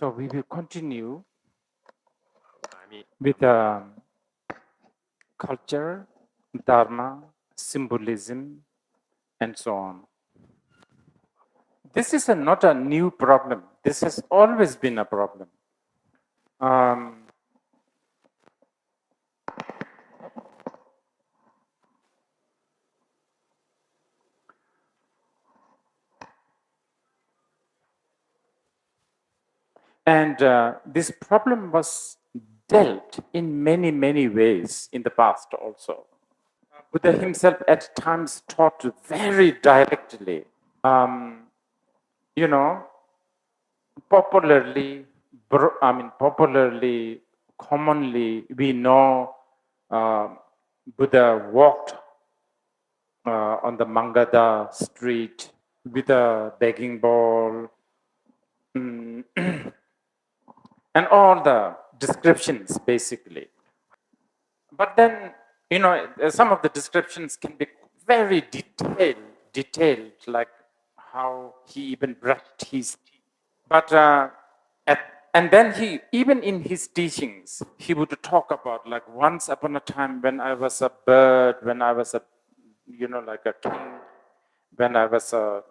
So we will continue I with culture, Dharma, symbolism, and so on. This is not a new problem. This has always been a problem. Um, and this problem was dealt in many, many ways in the past also. Buddha himself at times taught very directly. Um, you know, popularly, commonly, we know Buddha walked on the Mangada street with a begging bowl, and all the descriptions basically. But then, some of the descriptions can be very detailed, like how he even brushed his teeth. But and then he, even in his teachings, he would talk about like once upon a time when I was a bird, when I was a, like a king, when I was a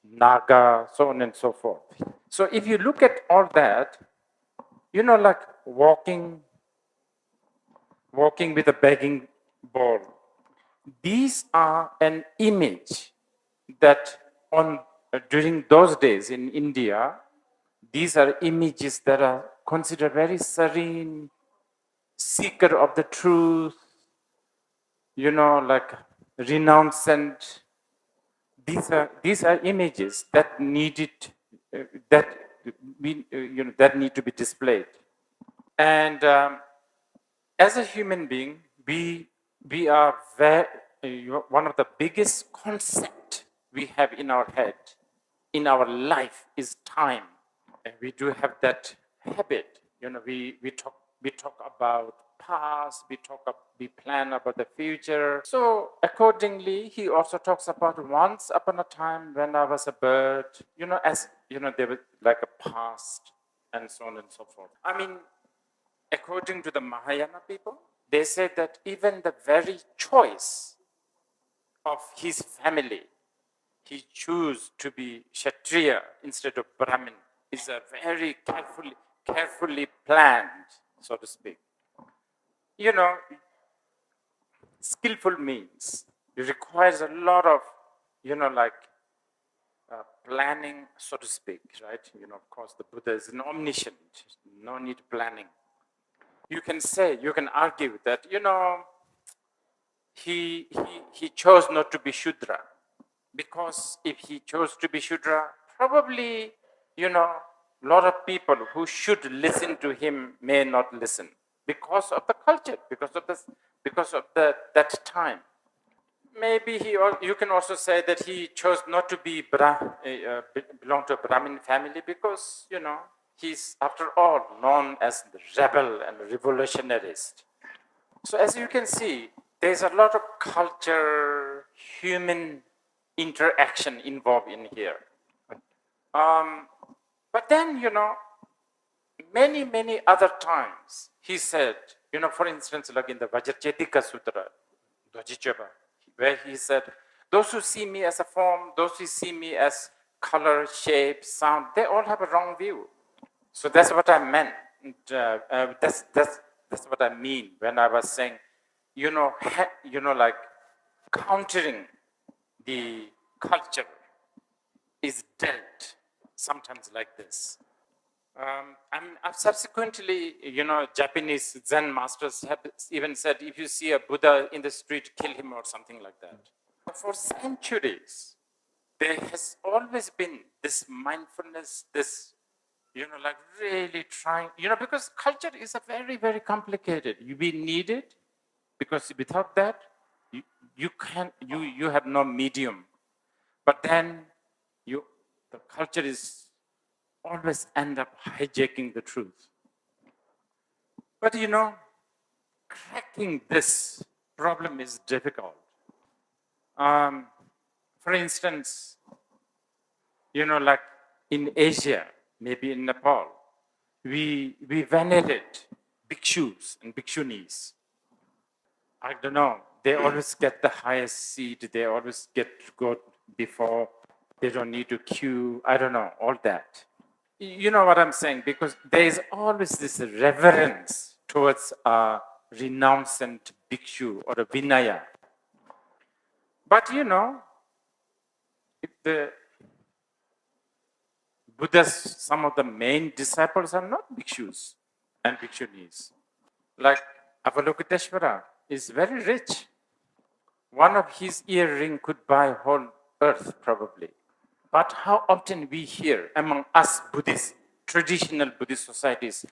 naga, so on and so forth. So if you look at all that, like walking with a begging bowl, these are an image that on during those days in India, these are images that are considered very serene, seeker of the truth, like renouncement. These are images that needed that that need to be displayed. And as a human being, we are one of the biggest concept we have in our head, in our life, is time. And we do have that habit. We talk about past, we plan about the future. So accordingly, he also talks about once upon a time when I was a bird, as there was like a past and so on and so forth. I mean, according to the Mahayana people, they say that even the very choice of his family, he chose to be Kshatriya instead of Brahmin, is a very carefully planned, so to speak. Skillful means it requires a lot of, like planning, so to speak, right? Of course, the Buddha is an omniscient, no need planning. You can argue that, he chose not to be Shudra, because if he chose to be Shudra, probably, a lot of people who should listen to him may not listen because of the culture, because of that time. Maybe you can also say that he chose not to belong to a Brahmin family because, he's after all known as the rebel and revolutionarist. So as you can see, there's a lot of culture, human interaction involved in here. But then, many other times, he said, for instance, like in the Vajrachetika Sutra, Dvajichava, where he said, those who see me as a form, those who see me as color, shape, sound, they all have a wrong view. So that's what I meant. That's what I mean when I was saying, like countering the culture is dealt sometimes like this. Subsequently, Japanese Zen masters have even said, if you see a Buddha in the street, kill him or something like that. For centuries, there has always been this mindfulness, this, like really trying, because culture is a very, very complicated. We need it because without that, you have no medium. But then the culture is always end up hijacking the truth. But cracking this problem is difficult. For instance, like in Asia, maybe in Nepal. We venerate bhikshus and bhikshunis. I don't know. They always get the highest seat. They always get to go before. They don't need to queue. I don't know, all that. You know what I'm saying? Because there is always this reverence towards a renouncant bhikshu or a vinaya. But you know, if the Buddha's, some of the main disciples are not bhikshus and bhikshunis. Like Avalokiteshvara is very rich. One of his earring could buy whole earth, probably. But how often we hear among us Buddhists, traditional Buddhist societies,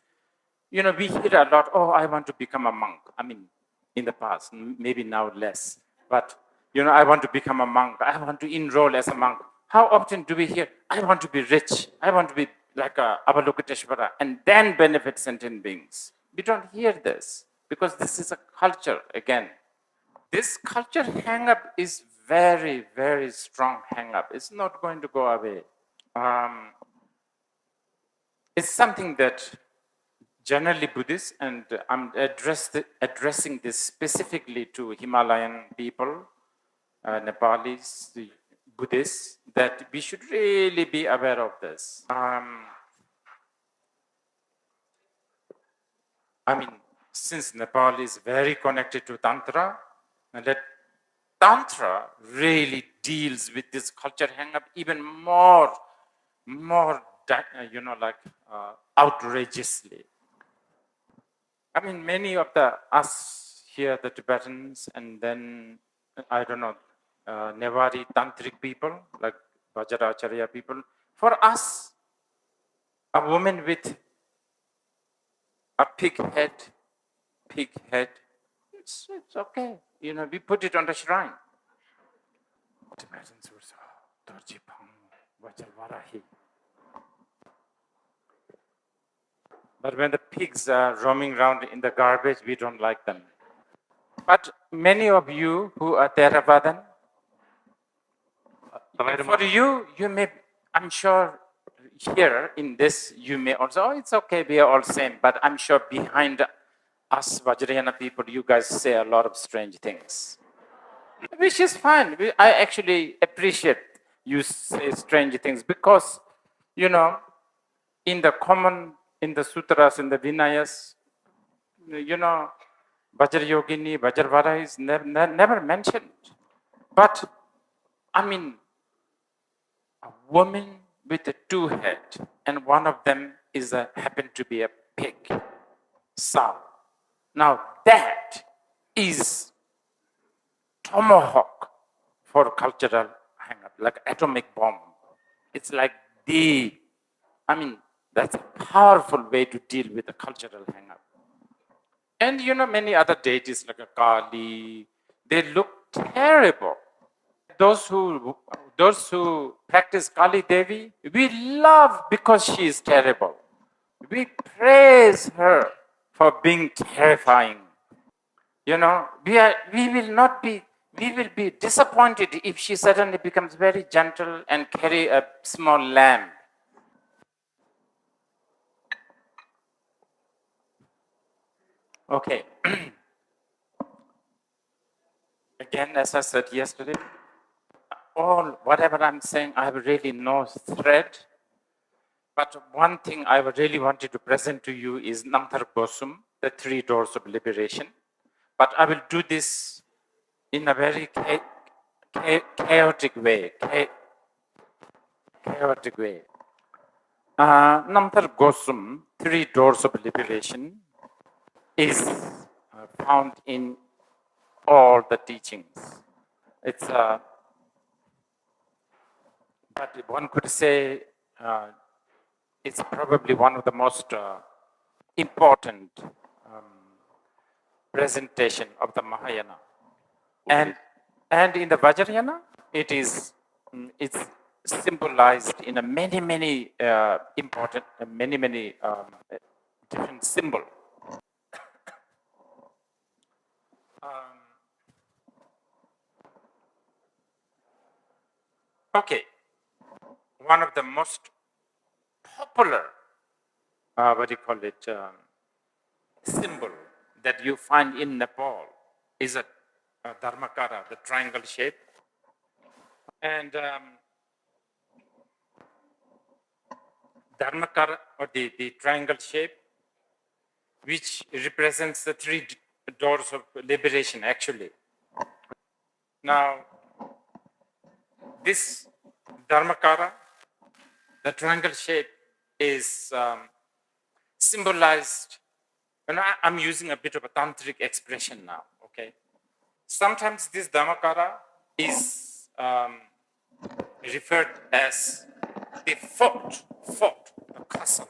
you know, we hear a lot, oh, I want to become a monk. I mean, in the past, maybe now less. But, you know, I want to become a monk. I want to enroll as a monk. How often do we hear, I want to be rich. I want to be like a Avalokiteshvara and then benefit sentient beings. We don't hear this because this is a culture again. This culture hang-up is very, very strong hang-up. It's not going to go away. It's something that generally Buddhists, and I'm addressing this specifically to Himalayan people, Nepalis, the Buddhists, that we should really be aware of this. I mean, since Nepal is very connected to Tantra, and that Tantra really deals with this culture hang-up even more, you know, like outrageously. I mean, many of us here, the Tibetans, and then, I don't know, Nevari Tantric people, like Vajracharya people, for us, a woman with a pig head, it's okay. You know, we put it on the shrine. Tibetans would say, oh, Dorjipang, Vajravarahi. But when the pigs are roaming around in the garbage, we don't like them. But many of you who are Theravadan, for you, you may, I'm sure here in this, you may also, oh, it's okay, we are all same. But I'm sure behind us Vajrayana people, you guys say a lot of strange things. Which is fine. I actually appreciate you say strange things because, you know, in the sutras, in the Vinayas, you know, Vajrayogini, Vajravara is never mentioned. But, I mean, a woman with a two head, and one of them happened to be a pig, sow. Now that is tomahawk for cultural hang-up, like atomic bomb. It's like that's a powerful way to deal with a cultural hang-up. And you know, many other deities like a Kali, they look terrible. Those who practice Kali Devi, we love because she is terrible. We praise her for being terrifying. You know, we will be disappointed if she suddenly becomes very gentle and carry a small lamb. Okay. Again, as I said yesterday, whatever I'm saying, I have really no thread. But one thing I really wanted to present to you is Namtar Bosum, the three doors of liberation. But I will do this in a very chaotic way. Namtar Gosum, three doors of liberation, is found in all the teachings. It's but one could say it's probably one of the most important presentation of the Mahayana. And in the Vajrayana, it's symbolized in a many important, many different symbol. Okay, one of the most popular, symbol that you find in Nepal is a Dharmakara, the triangle shape. And Dharmakara, or the triangle shape, which represents the three doors of liberation, actually. Now, this Dharmakara, the triangle shape, is symbolized, and I'm using a bit of a tantric expression now, okay? Sometimes this Dharmakara is referred as the fort, the castle.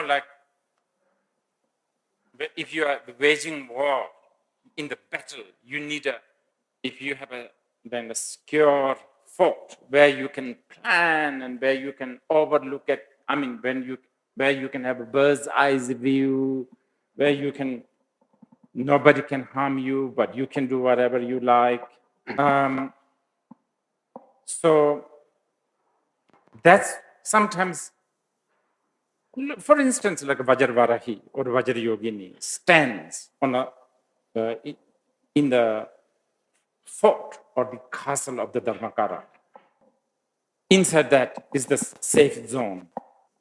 Like if you are waging war in the battle, you need if you have then a secure fort where you can plan and where you can overlook at, where you can have a bird's eye view, where nobody can harm you, but you can do whatever you like. So that's sometimes, for instance, like a Vajravarahi or Vajrayogini stands in the fort or the castle of the Dharmakara. Inside that is the safe zone.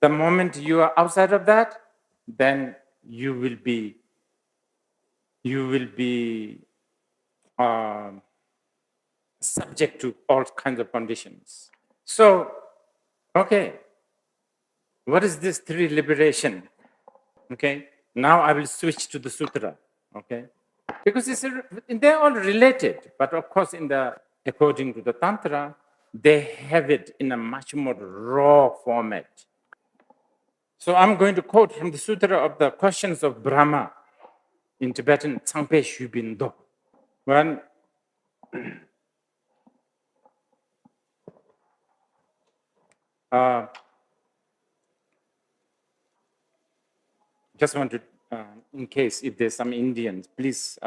The moment you are outside of that, then you will be subject to all kinds of conditions. So, okay, what is this three liberation? Okay, now I will switch to the sutra. Okay, because they're all related, but of course, according to the tantra, they have it in a much more raw format. So I'm going to quote from the Sutra of the Questions of Brahma, in Tibetan, Tsangpe Shubindo. When just want to, in case if there's some Indians, please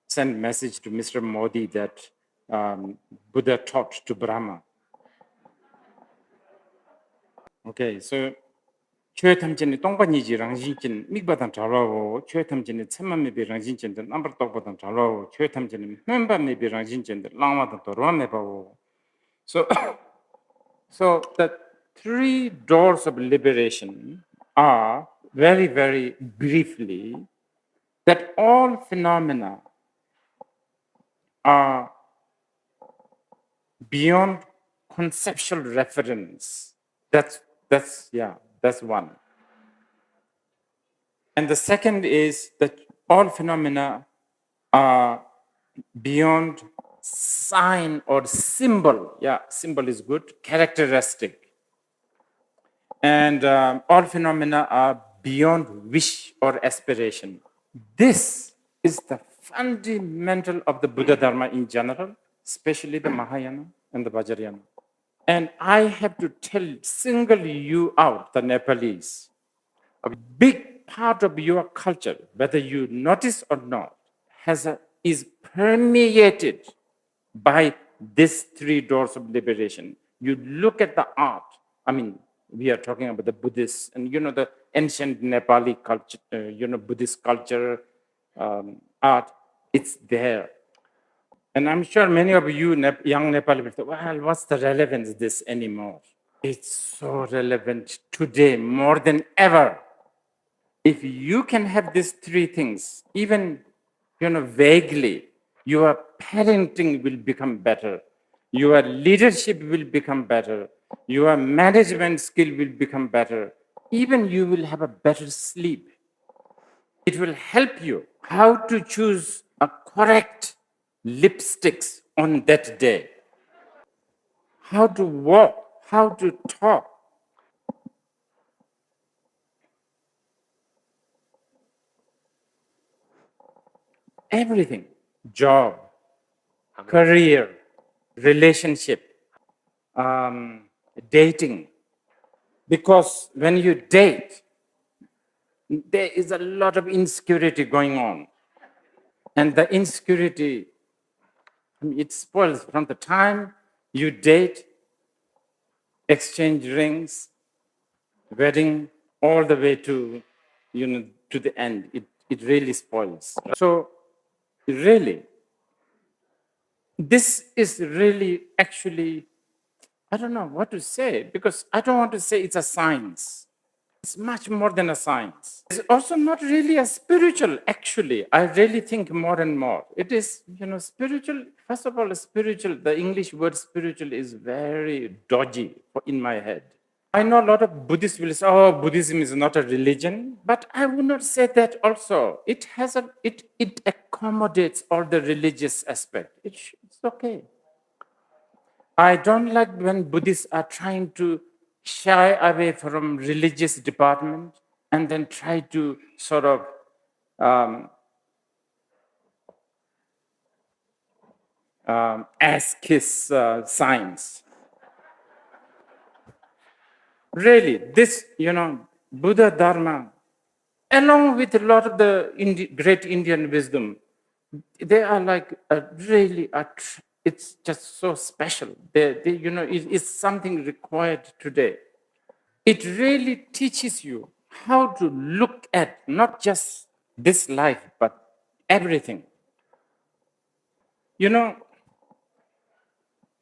send message to Mr. Modi that Buddha taught to Brahma. Okay, so chue tamchini tongpaniji rangjinchen mikbatan chalawo, chue tamchini tsema mebi rangjinchen den nambar tokbatan chalawo, chue tamchini memba mebi rangjinchen den langwatan torwa mebawo. So, so the three doors of liberation are, very, very briefly, that all phenomena are beyond conceptual reference. That's one. And the second is that all phenomena are beyond sign or symbol. Yeah, symbol is good, characteristic. And all phenomena are beyond wish or aspiration. This is the fundamental of the Buddhadharma in general, especially the Mahayana and the Vajrayana. And I have to single you out, the Nepalese. A big part of your culture, whether you notice or not, is permeated by these three doors of liberation. You look at the art. We are talking about the Buddhists and the ancient Nepali culture, Buddhist culture, art. It's there. And I'm sure many of you young Nepali will say, well, what's the relevance of this anymore? It's so relevant today more than ever. If you can have these three things, even vaguely, your parenting will become better, your leadership will become better, your management skill will become better, even you will have a better sleep. It will help you how to choose a correct lipsticks on that day, how to walk, how to talk. Everything, job, career, relationship, dating. Because when you date, there is a lot of insecurity going on. And the exchange rings, wedding, all the way to, to the end. It really spoils. So really, this is really actually, I don't know what to say, because I don't want to say it's a science. It's much more than a science. It's also not really a spiritual, actually. I really think more and more. It is, spiritual. First of all, spiritual, the English word spiritual is very dodgy in my head. I know a lot of Buddhists will say, oh, Buddhism is not a religion, but I would not say that also. It has it accommodates all the religious aspect. It's okay. I don't like when Buddhists are trying to shy away from religious department and then try to sort of ask his science. Really, this, Buddhadharma, along with a lot of the great Indian wisdom, they are like really, it's just so special. It's something required today. It really teaches you how to look at not just this life, but everything.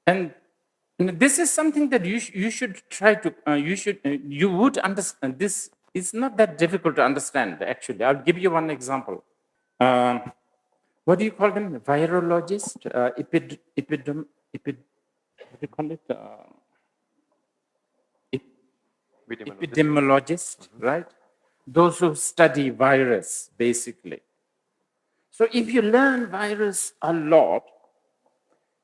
And this is something that you should try to, you would understand. This is not that difficult to understand, actually. I'll give you one example. What do you call them? Virologist? What do you call it? Epidemiologist, right? Those who study virus, basically. So if you learn virus a lot,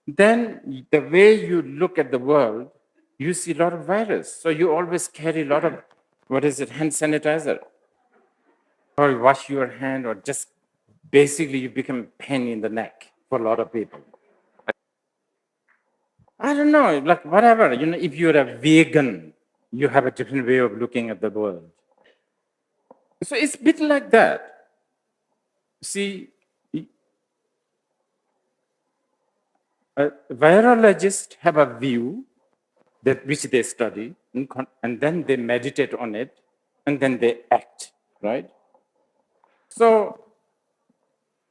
then the way you look at the world, you see a lot of virus. So you always carry a lot of, hand sanitizer. Or you wash your hand, or just basically you become a pain in the neck for a lot of people. I don't know, like whatever, if you're a vegan, you have a different way of looking at the world. So it's a bit like that. See, virologists have a view that which they study, and then they meditate on it, and then they act, right? So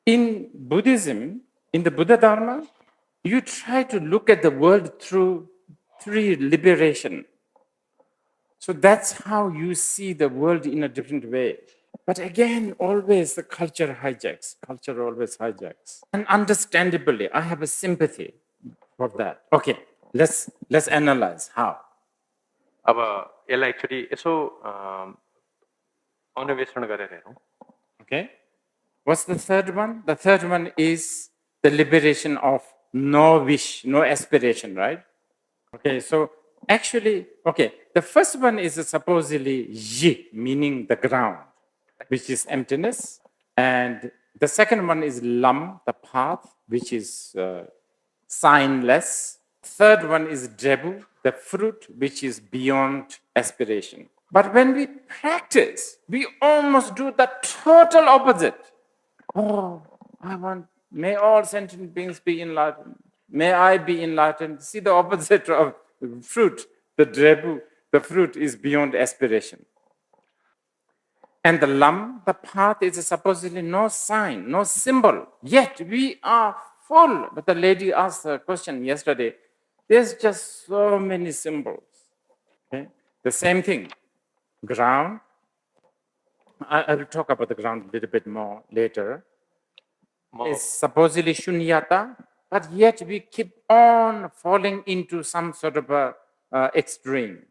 in Buddhism, in the Buddhadharma, you try to look at the world through three liberation. So that's how you see the world in a different way. But again, always the culture hijacks. Culture always hijacks. And understandably, I have a sympathy for that. Okay, let's analyze how. अब यसलाई actually यसो अन्वेषण गरेर हेरौँ. Okay. What's the third one? The third one is the liberation of no wish, no aspiration, right? Okay, so actually, the first one is supposedly yi, meaning the ground, which is emptiness. And the second one is lam, the path, which is signless. Third one is debu, the fruit, which is beyond aspiration. But when we practice, we almost do the total opposite. Oh, may all sentient beings be enlightened. May I be enlightened. See the opposite of fruit, the debu, the fruit is beyond aspiration. And the lam, the path, is supposedly no sign, no symbol. Yet we are full. But the lady asked a question yesterday. There's just so many symbols. Okay? The same thing. Ground. I will talk about the ground a little bit more later. It's supposedly shunyata, but yet we keep on falling into some sort of a extreme.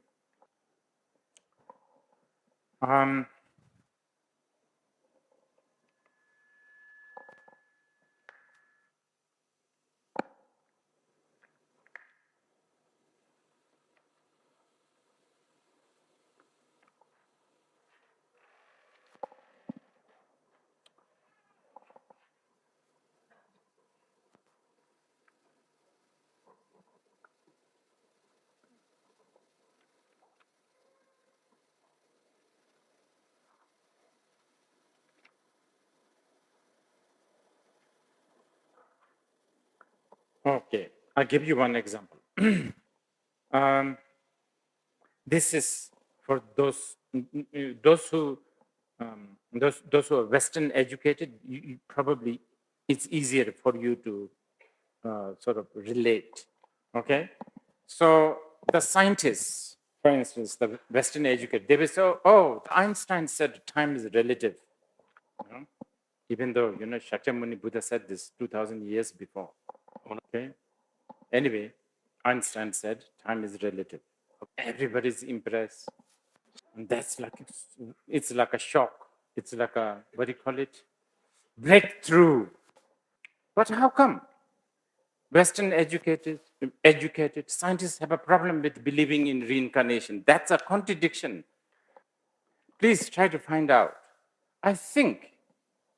Okay, I'll give you one example. This is for those who those who are Western educated. You probably it's easier for you to sort of relate. Okay, so the scientists, for instance, the Western educated, they will say, "Oh, Einstein said time is relative." You know? Even though Shakyamuni Buddha said this 2,000 years before. Okay. Anyway, Einstein said time is relative. Everybody's impressed. And that's like, it's like a shock. It's like a, what do you call it? Breakthrough. But how come Western educated scientists have a problem with believing in reincarnation? That's a contradiction. Please try to find out. I think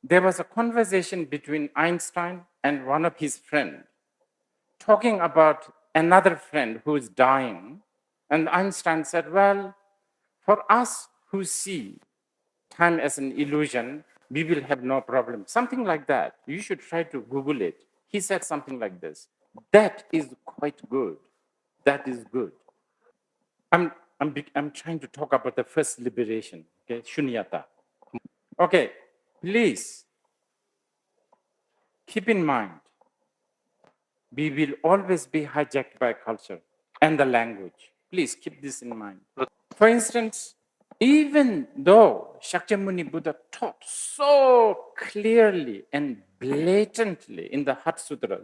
there was a conversation between Einstein and one of his friends talking about another friend who is dying. And Einstein said, well, for us who see time as an illusion, we will have no problem. Something like that. You should try to Google it. He said something like this. That is quite good. That is good. I'm trying to talk about the first liberation, okay, shunyata. Okay, please keep in mind, we will always be hijacked by culture and the language. Please keep this in mind. For instance, even though Shakyamuni Buddha taught so clearly and blatantly in the Hat Sutra,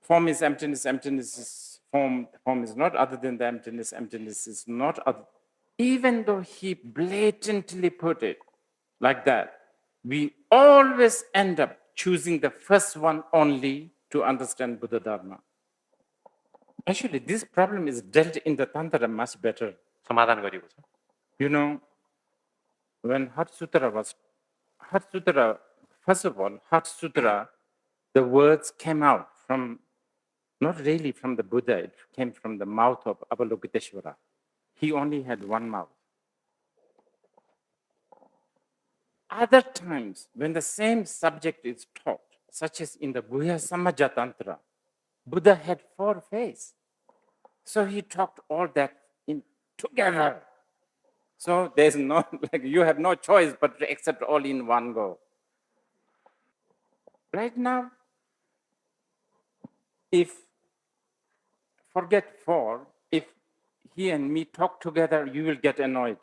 form is emptiness, emptiness is form, form is not other than the emptiness, emptiness is not other. Even though he blatantly put it like that, we always end up choosing the first one only to understand Buddhadharma. Actually, this problem is dealt in the Tantra much better. समाधान गरिएको छ You know, when Hat Sutra, first of all, Hat Sutra, the words came out from, not really from the Buddha, it came from the mouth of Avalokiteshvara. He only had one mouth. Other times, when the same subject is taught, such as in the Guhya Samaja Tantra, Buddha had 4 faces. So he talked all that in together. So there's no, like, you have no choice but to accept all in one go. Right now, if, forget 4, if he and me talk together, you will get annoyed.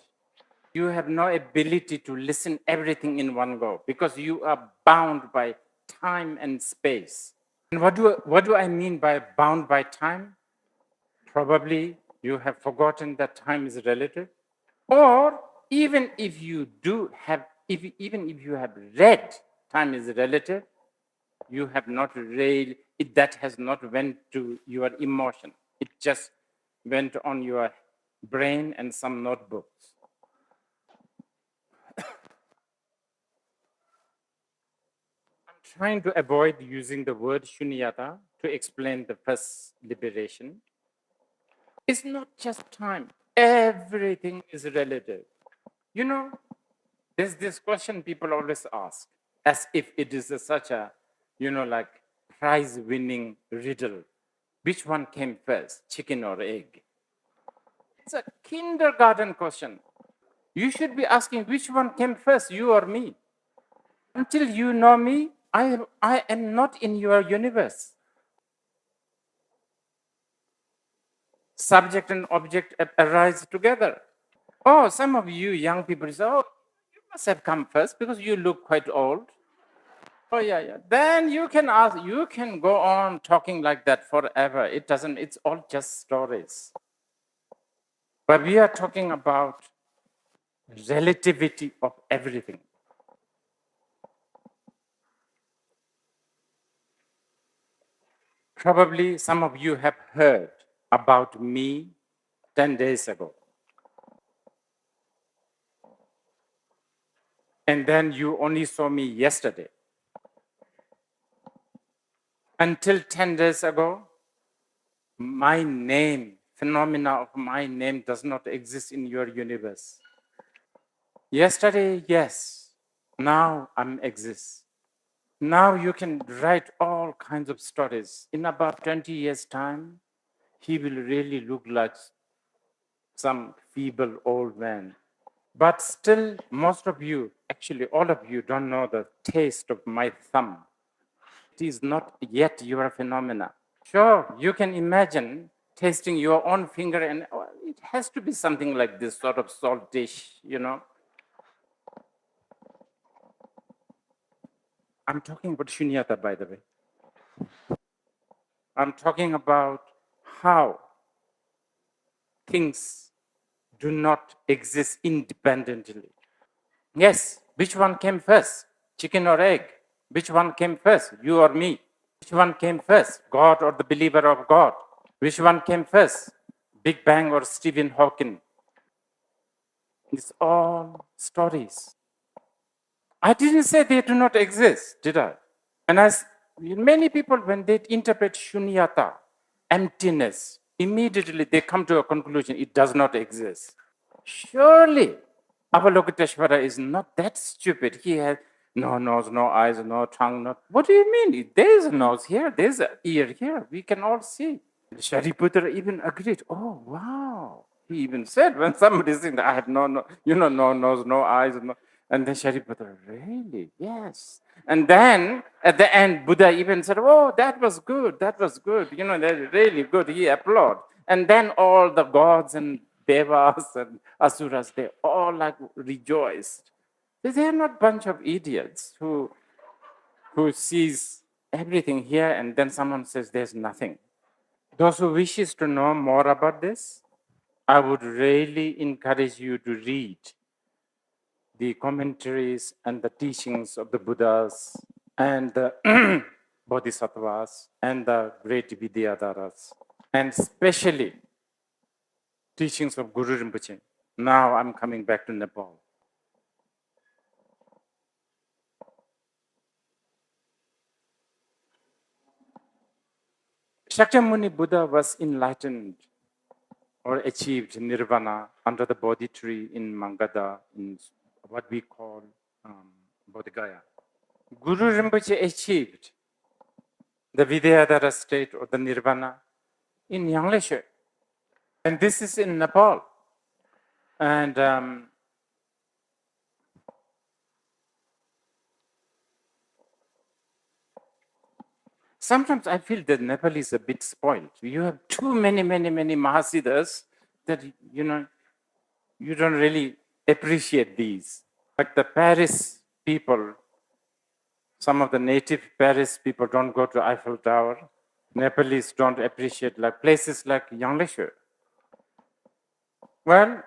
You have no ability to listen everything in one go because you are bound by time and space. And what do I mean by bound by time? Probably you have forgotten that time is relative. Or even if you do have, even if you have read time is relative, you have not read it, that has not went to your emotion. It just went on your brain and some notebooks. I'm trying to avoid using the word shunyata to explain the first liberation. It's not just time. Everything is relative. You know, there's this question people always ask, as if it is such a, like prize-winning riddle. Which one came first, chicken or egg? It's a kindergarten question. You should be asking which one came first, you or me. Until you know me, I am not in your universe. Subject and object arise together. Oh, some of you young people say, oh, you must have come first because you look quite old. Oh, yeah. Then you can ask, you can go on talking like that forever. It doesn't, it's all just stories. But we are talking about relativity of everything. Probably some of you have heard about me 10 days ago. And then you only saw me yesterday. Until 10 days ago, my name, phenomena of my name does not exist in your universe. Yesterday, yes. Now I'm exist. Now you can write all kinds of stories. In about 20 years' time, he will really look like some feeble old man. But still, most of you, actually all of you, don't know the taste of my thumb. It is not yet your phenomena. Sure, you can imagine tasting your own finger, and it has to be something like this sort of salt dish, you know. I'm talking about shunyata, by the way. I'm talking about how things do not exist independently. Yes, which one came first? Chicken or egg? Which one came first? You or me? Which one came first? God or the believer of God? Which one came first? Big Bang or Stephen Hawking? It's all stories. I didn't say they do not exist, did I? And as many people, when they interpret shunyata, emptiness, immediately they come to a conclusion it does not exist. Surely, Avalokiteshvara is not that stupid. He has no nose, no eyes, no tongue. No. What do you mean? There is a nose here, there is an ear here. We can all see. Shariputra even agreed. Oh, wow. He even said when somebody said, I have no, no nose, no eyes. No. And then Shariputra, really? Yes. And then at the end, Buddha even said, oh, that was good. That was good. That's really good. He applauded. And then all the gods and devas and asuras, they all like rejoiced. They are not a bunch of idiots who sees everything here and then someone says there's nothing. Those who wishes to know more about this, I would really encourage you to read the commentaries and the teachings of the Buddhas and the bodhisattvas and the great Vidyadharas, and especially teachings of Guru Rinpoche. Now I'm coming back to Nepal. Shakyamuni Buddha was enlightened or achieved nirvana under the Bodhi tree in Mangada, in what we call Bodhigaya. Guru Rinpoche achieved the Vidyadhara state or the nirvana in Yangleshe. And this is in Nepal. And sometimes I feel that Nepal is a bit spoiled. You have too many Mahasiddhas that, you don't really appreciate these. Like the Paris people, some of the native Paris people don't go to Eiffel Tower. Nepalese don't appreciate like places like Yangleshe. Well,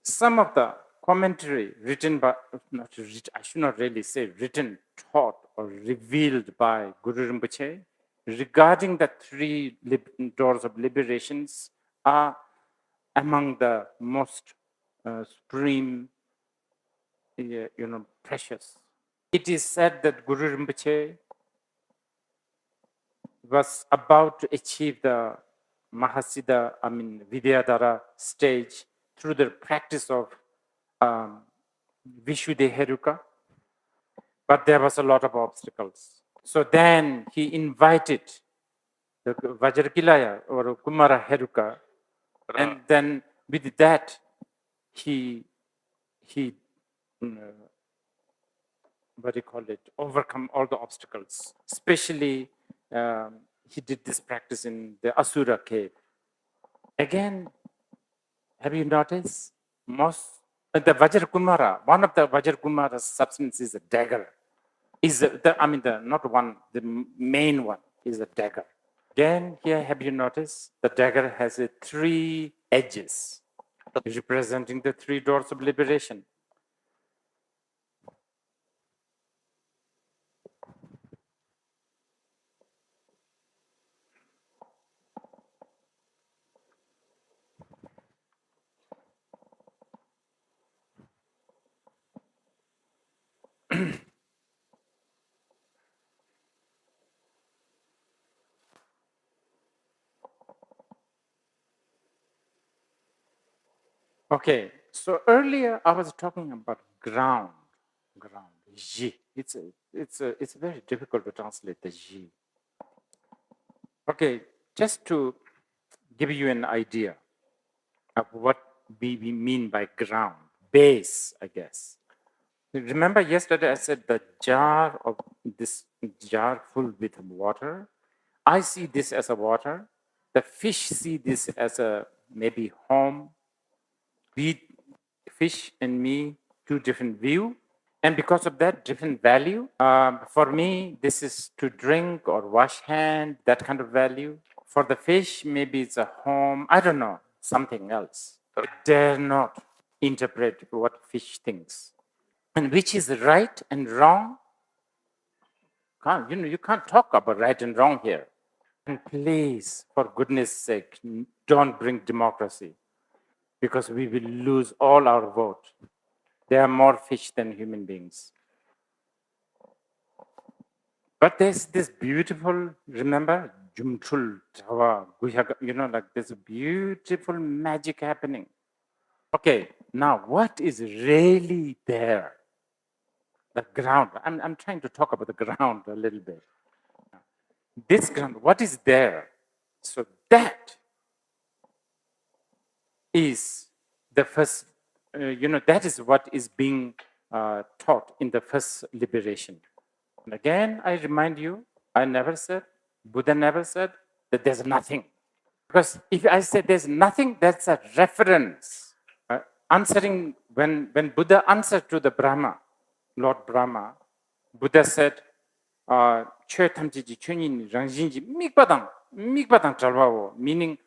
some of the commentary written by, I should not really say written, taught, or revealed by Guru Rinpoche regarding the three doors of liberations are among the most supreme, precious. It is said that Guru Rinpoche was about to achieve the Mahasiddha, Vidyadhara stage through the practice of Vishuddha, but there was a lot of obstacles. So then he invited the Vajrakilaya or Kumara Heruka, and then with that he what do you call it, overcome all the obstacles. Especially he did this practice in the Asura cave. Again, have you noticed? The Vajrakumara, one of the Vajrakumara's substance is a dagger. Not one, the main one is a dagger. Again, here, have you noticed? The dagger has three edges representing the three doors of liberation. Okay, so earlier I was talking about ground. Ground. Ji. It's very difficult to translate the ji. Okay, just to give you an idea of what we mean by ground, base, I guess. Remember yesterday I said the jar of this jar full with water. I see this as a water. The fish see this as a maybe home. We, fish and me, two different view. And because of that different value, for me, this is to drink or wash hand, that kind of value. For the fish, maybe it's a home. I don't know, something else. I dare not interpret what fish thinks. And which is right and wrong? You can't talk about right and wrong here. And please, for goodness sake, don't bring democracy, because we will lose all our vote. There are more fish than human beings. But there's this beautiful, remember, Jumchul, Jawa, like there's a beautiful magic happening. Okay, now what is really there? The ground. I'm trying to talk about the ground a little bit. This ground, what is there? So that is the first, that is what is being taught in the first liberation. And again, I remind you, I never said, Buddha never said that there's nothing. Because if I say there's nothing, that's a reference. Answering, when Buddha answered to the Brahma, Lord Brahma, Buddha said, meaning,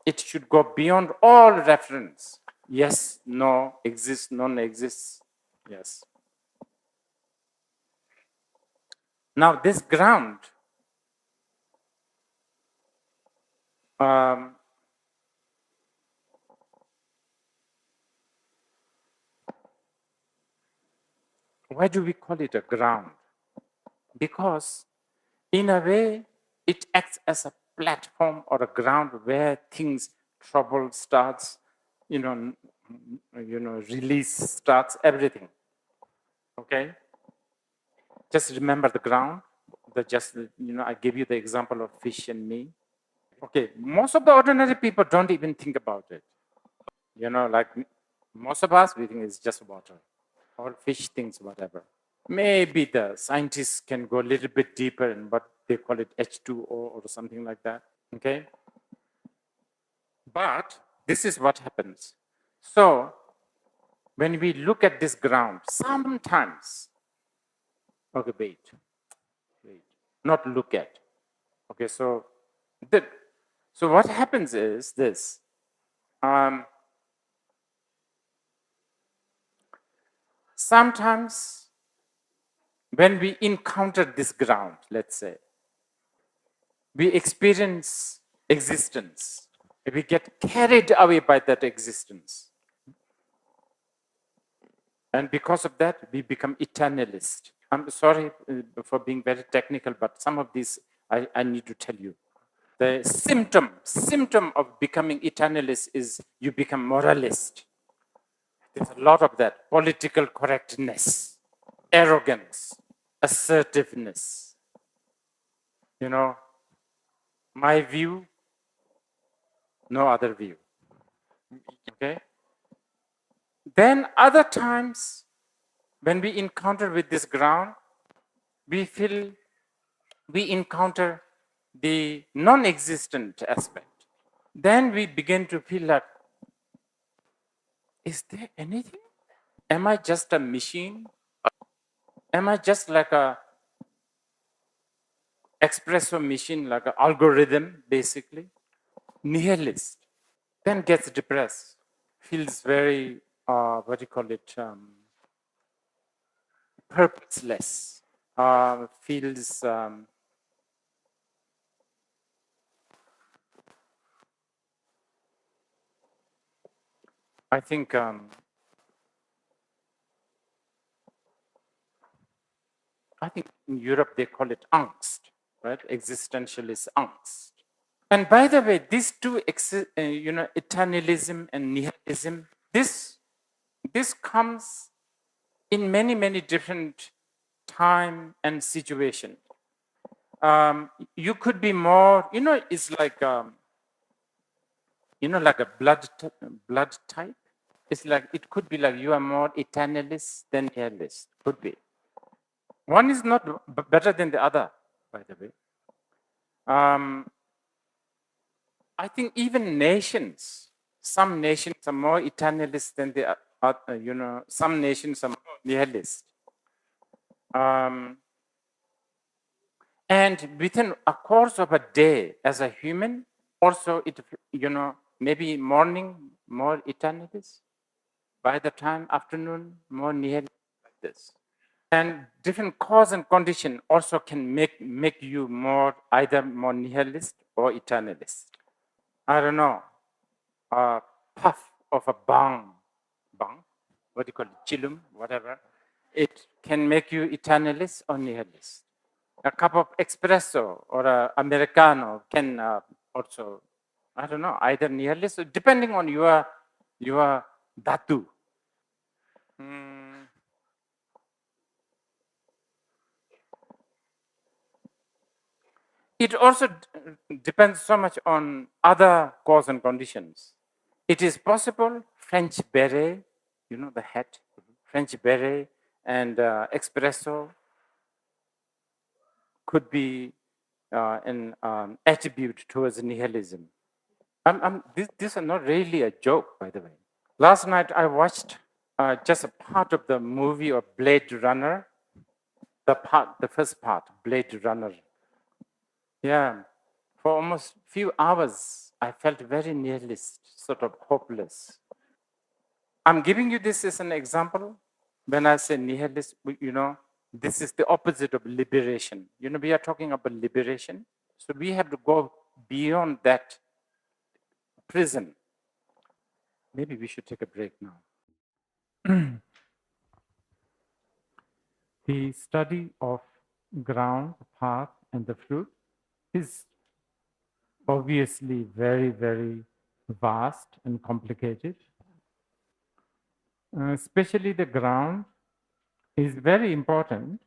it should go beyond all reference. Yes, no, exists, non-exists. Yes. Now, this ground, why do we call it a ground? Because, in a way, it acts as a platform or a ground where things, trouble starts, release starts, everything. Okay? Just remember the ground. I gave you the example of fish and me. Okay, most of the ordinary people don't even think about it. Like most of us, we think it's just water. Or fish thinks whatever. Maybe the scientists can go a little bit deeper in what they call it H2O or something like that. Okay? But this is what happens. So, when we look at this ground, sometimes, okay, wait, not look at. Okay, so what happens is this. Sometimes when we encounter this ground, let's say, we experience existence. We get carried away by that existence. And because of that, we become eternalist. I'm sorry for being very technical, but some of these I need to tell you. The symptom of becoming eternalist is you become moralist. There's a lot of that. Political correctness, arrogance, assertiveness. My view, no other view. Okay? Then other times, when we encounter with this ground, we encounter the non-existent aspect. Then we begin to feel like, is there anything? Am I just a machine? Am I just like a espresso machine, like an algorithm, basically? Nihilist. Then gets depressed. Feels very, purposeless. Feels I think in Europe they call it angst, right? Existentialist angst. And by the way, these two, eternalism and nihilism, this comes in many, many different time and situation. You could be more, it's like, like a blood type. It's like, it could be like you are more eternalist than nihilist. Could be. One is not better than the other, by the way. I think even nations, some nations are more eternalist than the other, some nations are more nihilist. And within a course of a day as a human, also it, maybe morning, more eternalist. By the time afternoon, more nihilist like this. And different cause and condition also can make you more, either more nihilist or eternalist. I don't know, a puff of a bang, what do you call it, chillum, whatever, it can make you eternalist or nihilist. A cup of espresso or a Americano can also, I don't know, either nihilist, depending on your dhatu. It also depends so much on other cause and conditions. It is possible French beret, the hat, French beret and espresso could be an attribute towards nihilism. These are not really a joke, by the way. Last night I watched just a part of the movie of Blade Runner, the first part, Blade Runner. Yeah, for almost few hours, I felt very nihilist, sort of hopeless. I'm giving you this as an example. When I say nihilist, this is the opposite of liberation. We are talking about liberation. So we have to go beyond that prison. Maybe we should take a break now. The study of ground, path, and the fruit is obviously very, very vast and complicated. Especially the ground is very important.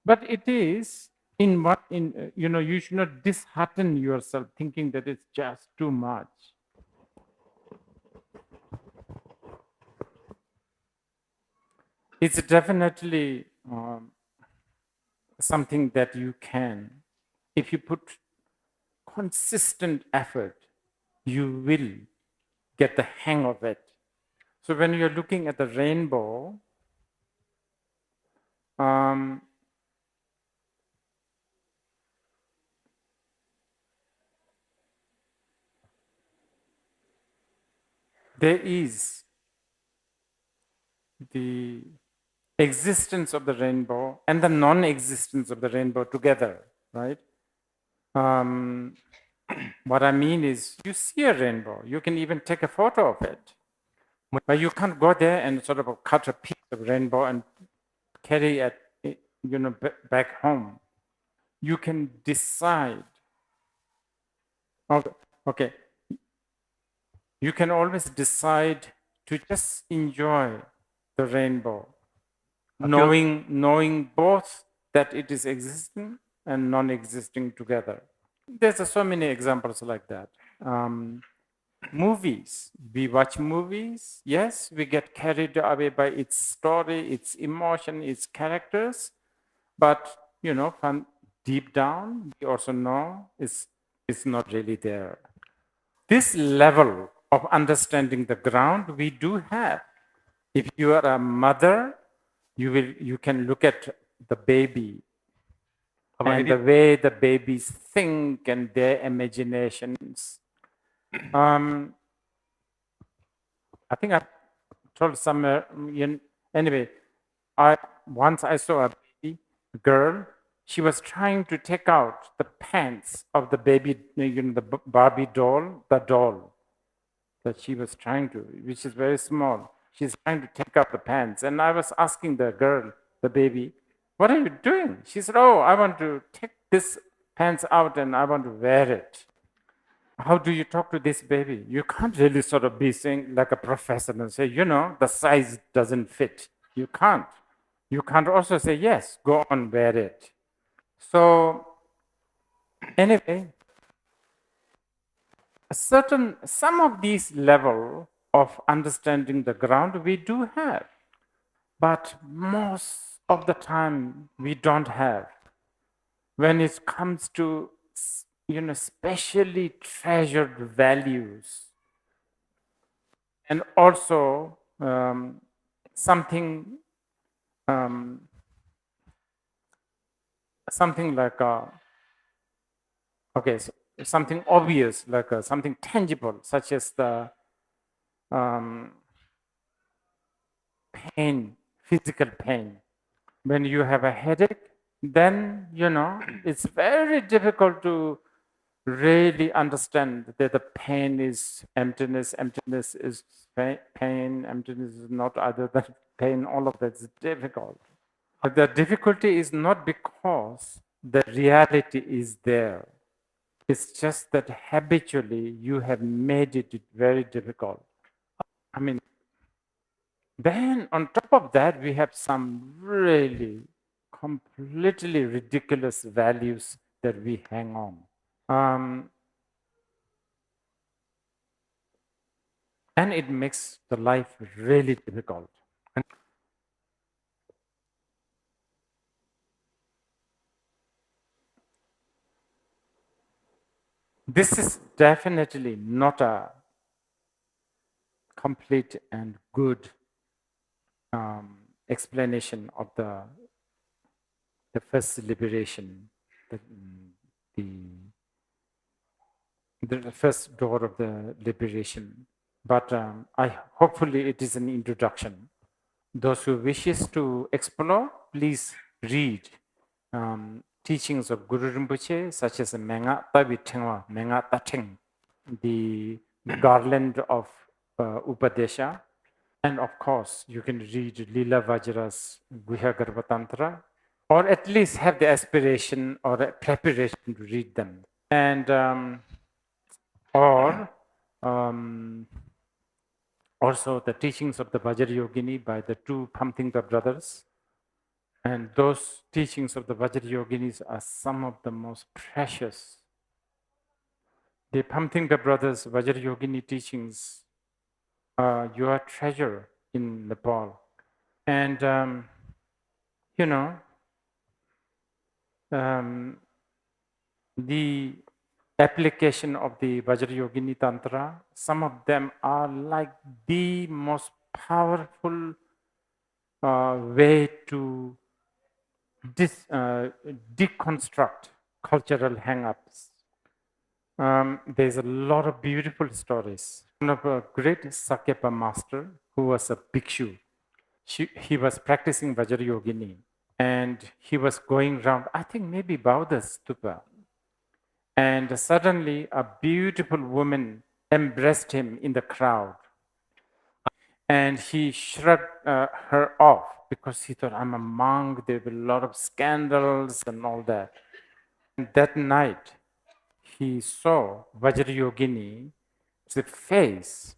But it is you should not dishearten yourself thinking that it's just too much. It's definitely something that you can, if you put consistent effort, you will get the hang of it. So when you're looking at the rainbow, there is the existence of the rainbow and the non-existence of the rainbow together, right? What I mean is, you see a rainbow, you can even take a photo of it, but you can't go there and sort of cut a piece of rainbow and carry it, back home. You can decide. Okay. You can always decide to just enjoy the rainbow, knowing both that it is existing and non-existing together. There's so many examples like that. Movies, we watch movies, yes, we get carried away by its story, its emotion, its characters, but from deep down, we also know it's not really there. This level of understanding the ground we do have. If you are a mother, you can look at the baby and the way the babies think and their imaginations. I think I told somewhere, anyway, once I saw a baby girl, she was trying to take out the pants of the baby, the Barbie doll, the doll that she was trying to, which is very small. She's trying to take out the pants. And I was asking the girl, the baby, what are you doing? She said, oh, I want to take this pants out and I want to wear it. how do you talk to this baby? You can't really sort of be saying like a professor and say, the size doesn't fit. You can't. You can't also say, yes, go on, wear it. So anyway, some of these level of understanding the ground we do have, but most of the time we don't have. When it comes to, specially treasured values, and also something something like something obvious, like something tangible, such as the pain, physical pain. When you have a headache, then it's very difficult to really understand that the pain is emptiness, emptiness is pain, emptiness is not other than pain. All of that is difficult. But the difficulty is not because the reality is there. It's just that habitually you have made it very difficult. I mean, then on top of that, we have some really completely ridiculous values that we hang on. And it makes the life really difficult. This is definitely not a complete and good explanation of the first liberation, the first door of the liberation. But hopefully it is an introduction. Those who wishes to explore, please read teachings of Guru Rinpoche, such as Menga Tabitengwa, Menga Tateng, the garland of Upadesha. And of course, you can read Lila Vajra's Guhya Garbha Tantra, or at least have the aspiration or a preparation to read them. And also the teachings of the Vajrayogini by the two Pamtingpa brothers. And those teachings of the Vajrayoginis are some of the most precious. The Pamtingpa brothers' Vajrayogini teachings are your treasure in Nepal. And, the application of the Vajrayogini Tantra, some of them are like the most powerful way to deconstruct cultural hang-ups. There's a lot of beautiful stories. One of a great Sakyapa master who was a bhikshu. He was practicing Vajrayogini and he was going around, I think maybe Bauddha stupa. And suddenly a beautiful woman embraced him in the crowd. And he shrugged her off because he thought, I'm a monk, there will be a lot of scandals and all that. And that night, he saw Vajrayogini's face,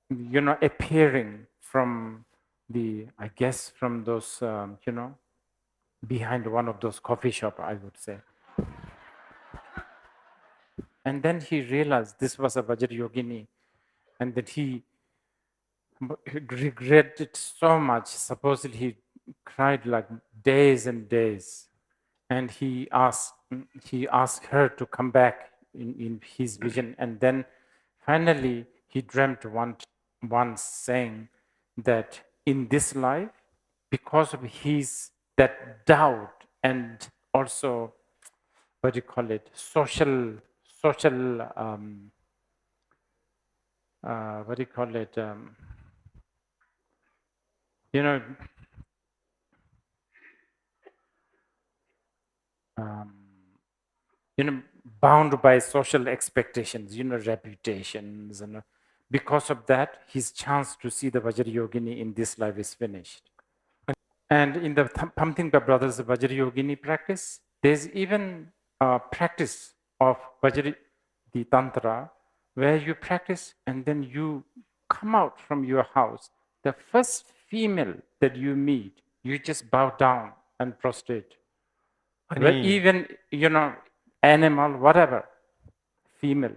appearing from I guess from those, behind one of those coffee shops, I would say. And then he realized this was a Vajrayogini, and that he regretted so much. Supposedly he cried like days and days, and he asked her to come back in his vision. And then finally he dreamt once saying that in this life, because of that doubt and also what do you call it, social what do you call it, bound by social expectations, reputations, and because of that, his chance to see the Vajrayogini in this life is finished. And in the Pamtingpa brothers' Vajrayogini practice, there's even a practice of the Tantra where you practice and then you come out from your house. The first female that you meet, you just bow down and prostrate. Where even, animal, whatever, female.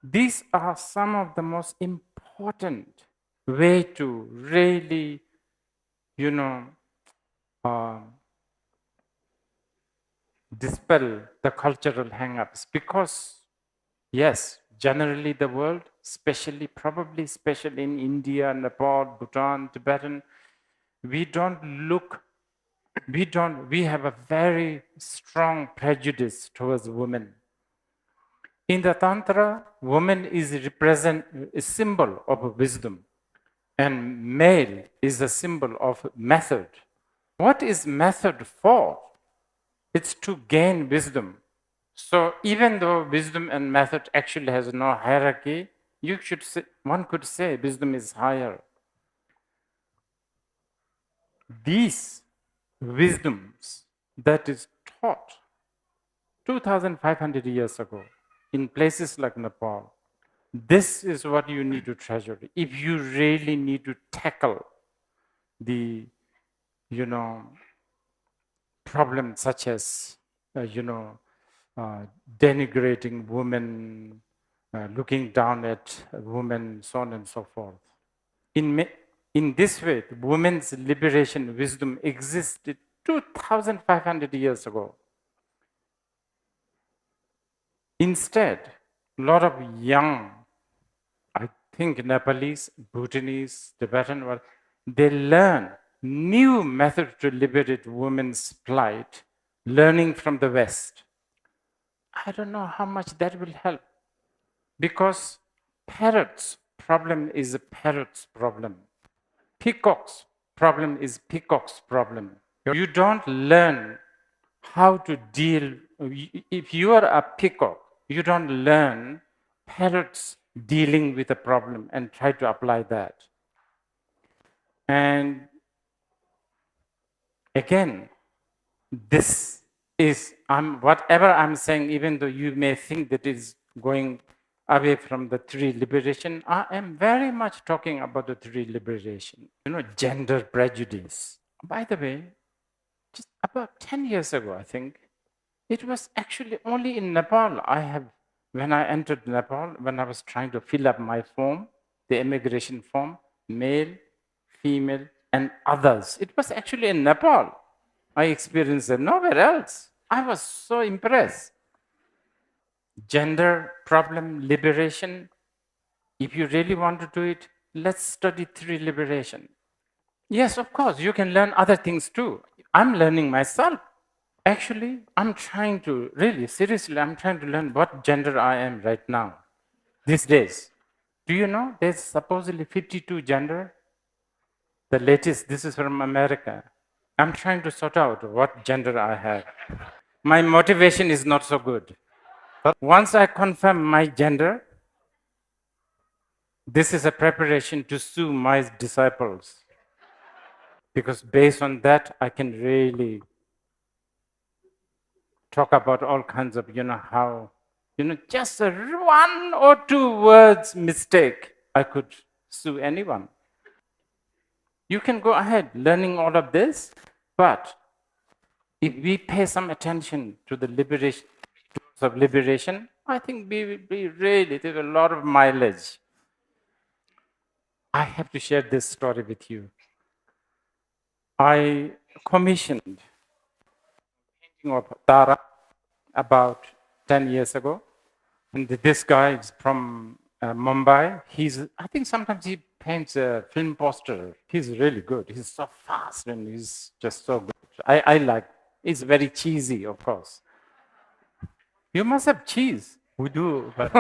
These are some of the most important way to really, dispel the cultural hang-ups, because yes, generally the world, especially in India, Nepal, Bhutan, Tibetan, we have a very strong prejudice towards women. In the Tantra, woman is a symbol of wisdom, and male is a symbol of method. What is method for? It's to gain wisdom. So even though wisdom and method actually has no hierarchy, one could say wisdom is higher. These wisdoms that is taught 2,500 years ago in places like Nepal, this is what you need to treasure. If you really need to tackle the, problems such as, denigrating women, looking down at women, so on and so forth. In this way, women's liberation wisdom existed 2,500 years ago. Instead, a lot of young, I think Nepalese, Bhutanese, Tibetan, they learn new methods to liberate women's plight, learning from the West. I don't know how much that will help, because parrots' problem is a parrot's problem. Peacock's problem is peacock's problem. You don't learn how to deal. If you are a peacock, you don't learn parrots dealing with a problem and try to apply that. And again, this is, whatever I'm saying, even though you may think that it is going away from the three liberation, I am very much talking about the three liberation. Gender prejudice. By the way, just about 10 years ago, I think, it was actually only in Nepal when I entered Nepal, when I was trying to fill up my form, the immigration form, male, female, and others. It was actually in Nepal. I experienced it nowhere else. I was so impressed. Gender problem liberation. If you really want to do it, let's study three liberation. Yes, of course, you can learn other things too. I'm learning myself. Actually, I'm trying to, really, seriously, I'm trying to learn what gender I am right now, these days. Do you know there's supposedly 52 gender? The latest, this is from America. I'm trying to sort out what gender I have. My motivation is not so good. Once I confirm my gender, this is a preparation to sue my disciples. Because based on that, I can really talk about all kinds of, how, just a 1 or 2 words mistake, I could sue anyone. You can go ahead learning all of this, but if we pay some attention to the liberation, I think we will be really, there's a lot of mileage. I have to share this story with you. I commissioned a painting of Tara about 10 years ago. And this guy is from Mumbai. I think sometimes he paints a film poster. He's really good. He's so fast and he's just so good. I like, it's very cheesy, of course. You must have cheese. We do, but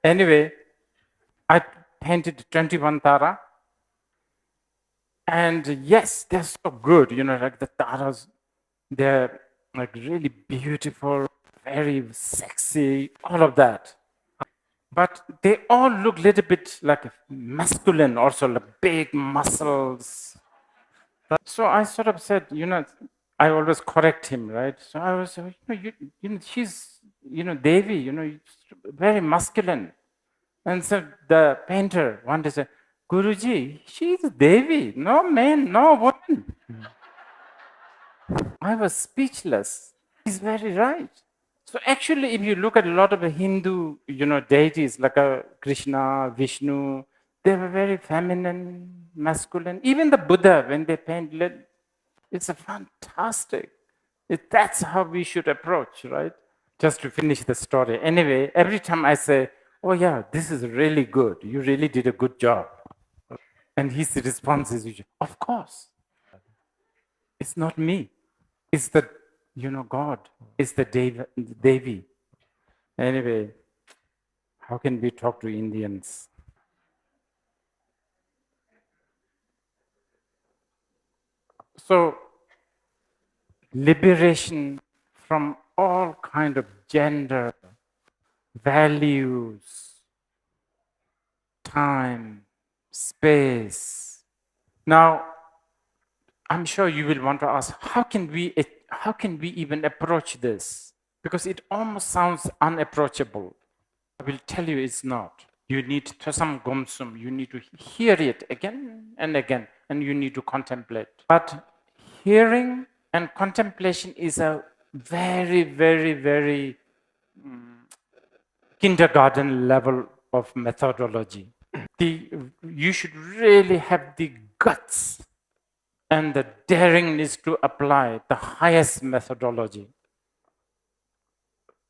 Anyway, I painted 21 Tara. And yes, they're so good. Like the Taras, they're like really beautiful, very sexy, all of that. But they all look a little bit like masculine, also like big muscles. So I sort of said, I always correct him, right? So I was, she's, Devi, very masculine. And so the painter one day said, Guruji, she's Devi, no man, no woman. I was speechless. He's very right. So actually, if you look at a lot of the Hindu, deities like Krishna, Vishnu, they were very feminine, masculine. Even the Buddha, when they paint, it's a fantastic. That's how we should approach, right? Just to finish the story. Anyway, every time I say, oh yeah, this is really good. You really did a good job. And his response is usually, of course. It's not me. It's the, God. It's the Devi. Anyway, how can we talk to Indians? So, liberation from all kind of gender, values, time, space. Now, I'm sure you will want to ask, how can we even approach this? Because it almost sounds unapproachable. I will tell you it's not. You need Tosam Gomsum, you need to hear it again and again, and you need to contemplate. But hearing and contemplation is a very, very, very kindergarten level of methodology. You should really have the guts and the daringness to apply the highest methodology.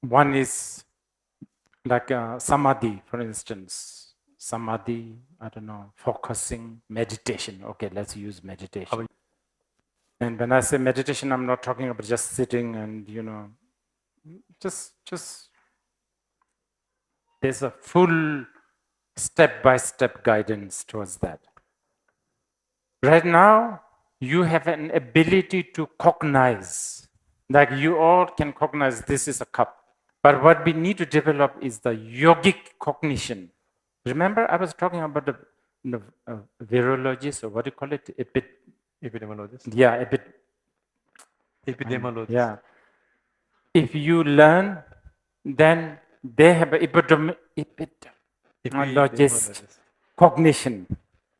One is like samadhi, for instance. Samadhi, I don't know, focusing, meditation. Okay, let's use meditation. And when I say meditation, I'm not talking about just sitting and, just there's a full step-by-step guidance towards that. Right now, you have an ability to cognize, like you all can cognize this is a cup. But what we need to develop is the yogic cognition. Remember, I was talking about the virologist, or what do you call it? Epidemiologist. Yeah, Epidemiologist. yeah. If you learn, then they have epidemiologist cognition.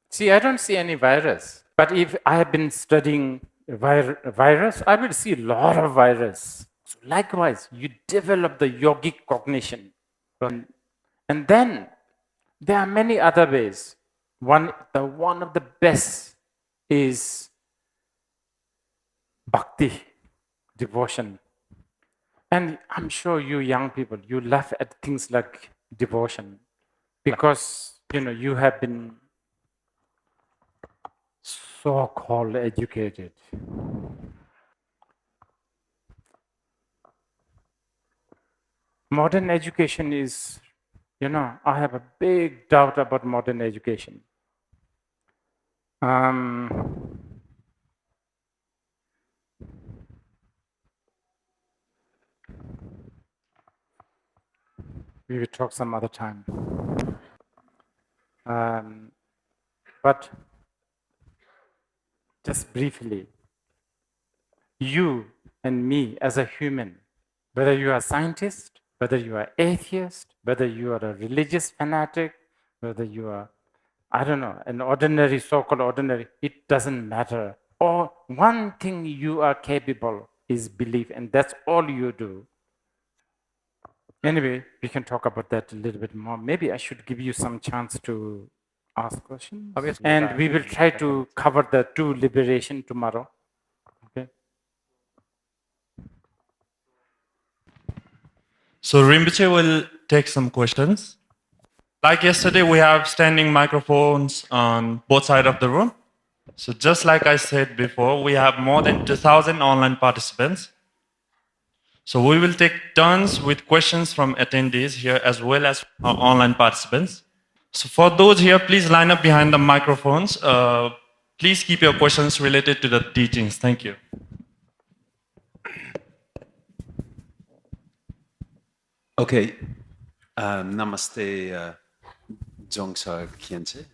See, I don't see any virus. But if I have been studying virus, I will see a lot of virus. So likewise, you develop the yogic cognition. And then there are many other ways. One of the best is bhakti, devotion. And I'm sure you young people, you laugh at things like devotion because, you have been so-called educated. Modern education is, I have a big doubt about modern education. We will talk some other time. But just briefly, you and me as a human, whether you are a scientist, whether you are atheist, whether you are a religious fanatic, whether you are, I don't know, an ordinary, so-called ordinary, it doesn't matter. Or one thing you are capable is belief, and that's all you do. Anyway, we can talk about that a little bit more. Maybe I should give you some chance to ask questions. And we will try to cover the two liberation tomorrow. Okay. So Rinpoche will take some questions. Like yesterday, we have standing microphones on both sides of the room. So just like I said before, we have more than 2,000 online participants. So we will take turns with questions from attendees here as well as our online participants. So for those here, please line up behind the microphones. Please keep your questions related to the teachings. Thank you. Okay. Namaste, Dzongsa Khyentse.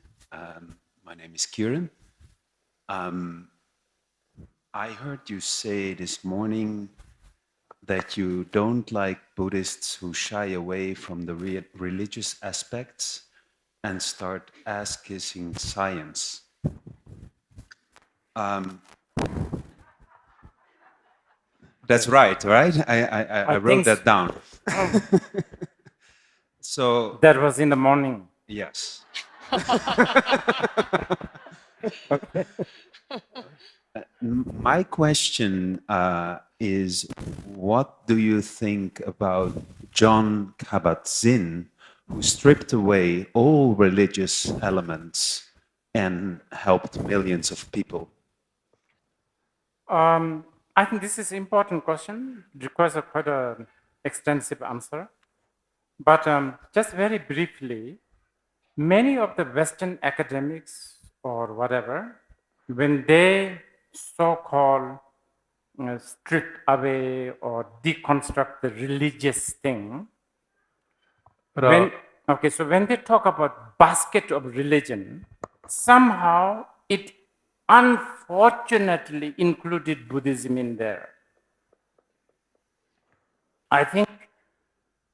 My name is Kieran. I heard you say this morning that you don't like Buddhists who shy away from the religious aspects and start ass-kissing science. That's right, right? I wrote think that down. So, that was in the morning. yes. My question is, what do you think about John Kabat-Zinn, who stripped away all religious elements and helped millions of people? I think this is an important question. It requires quite an extensive answer. But just very briefly, many of the Western academics or whatever, when they so-called strip away or deconstruct the religious thing, when they talk about basket of religion, somehow it unfortunately included Buddhism in there. I think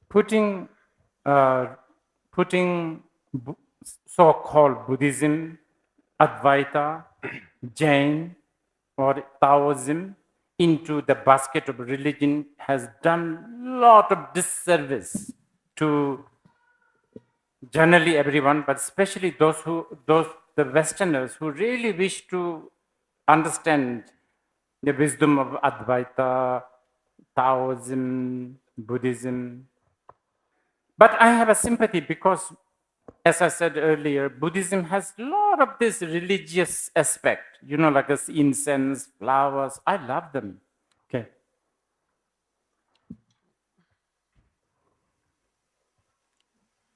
putting so-called Buddhism, Advaita, Jain, or Taoism into the basket of religion has done a lot of disservice to generally everyone, but especially the Westerners who really wish to understand the wisdom of Advaita, Taoism, Buddhism. But I have a sympathy because, as I said earlier, Buddhism has a lot of this religious aspect, like this incense, flowers. I love them. Okay.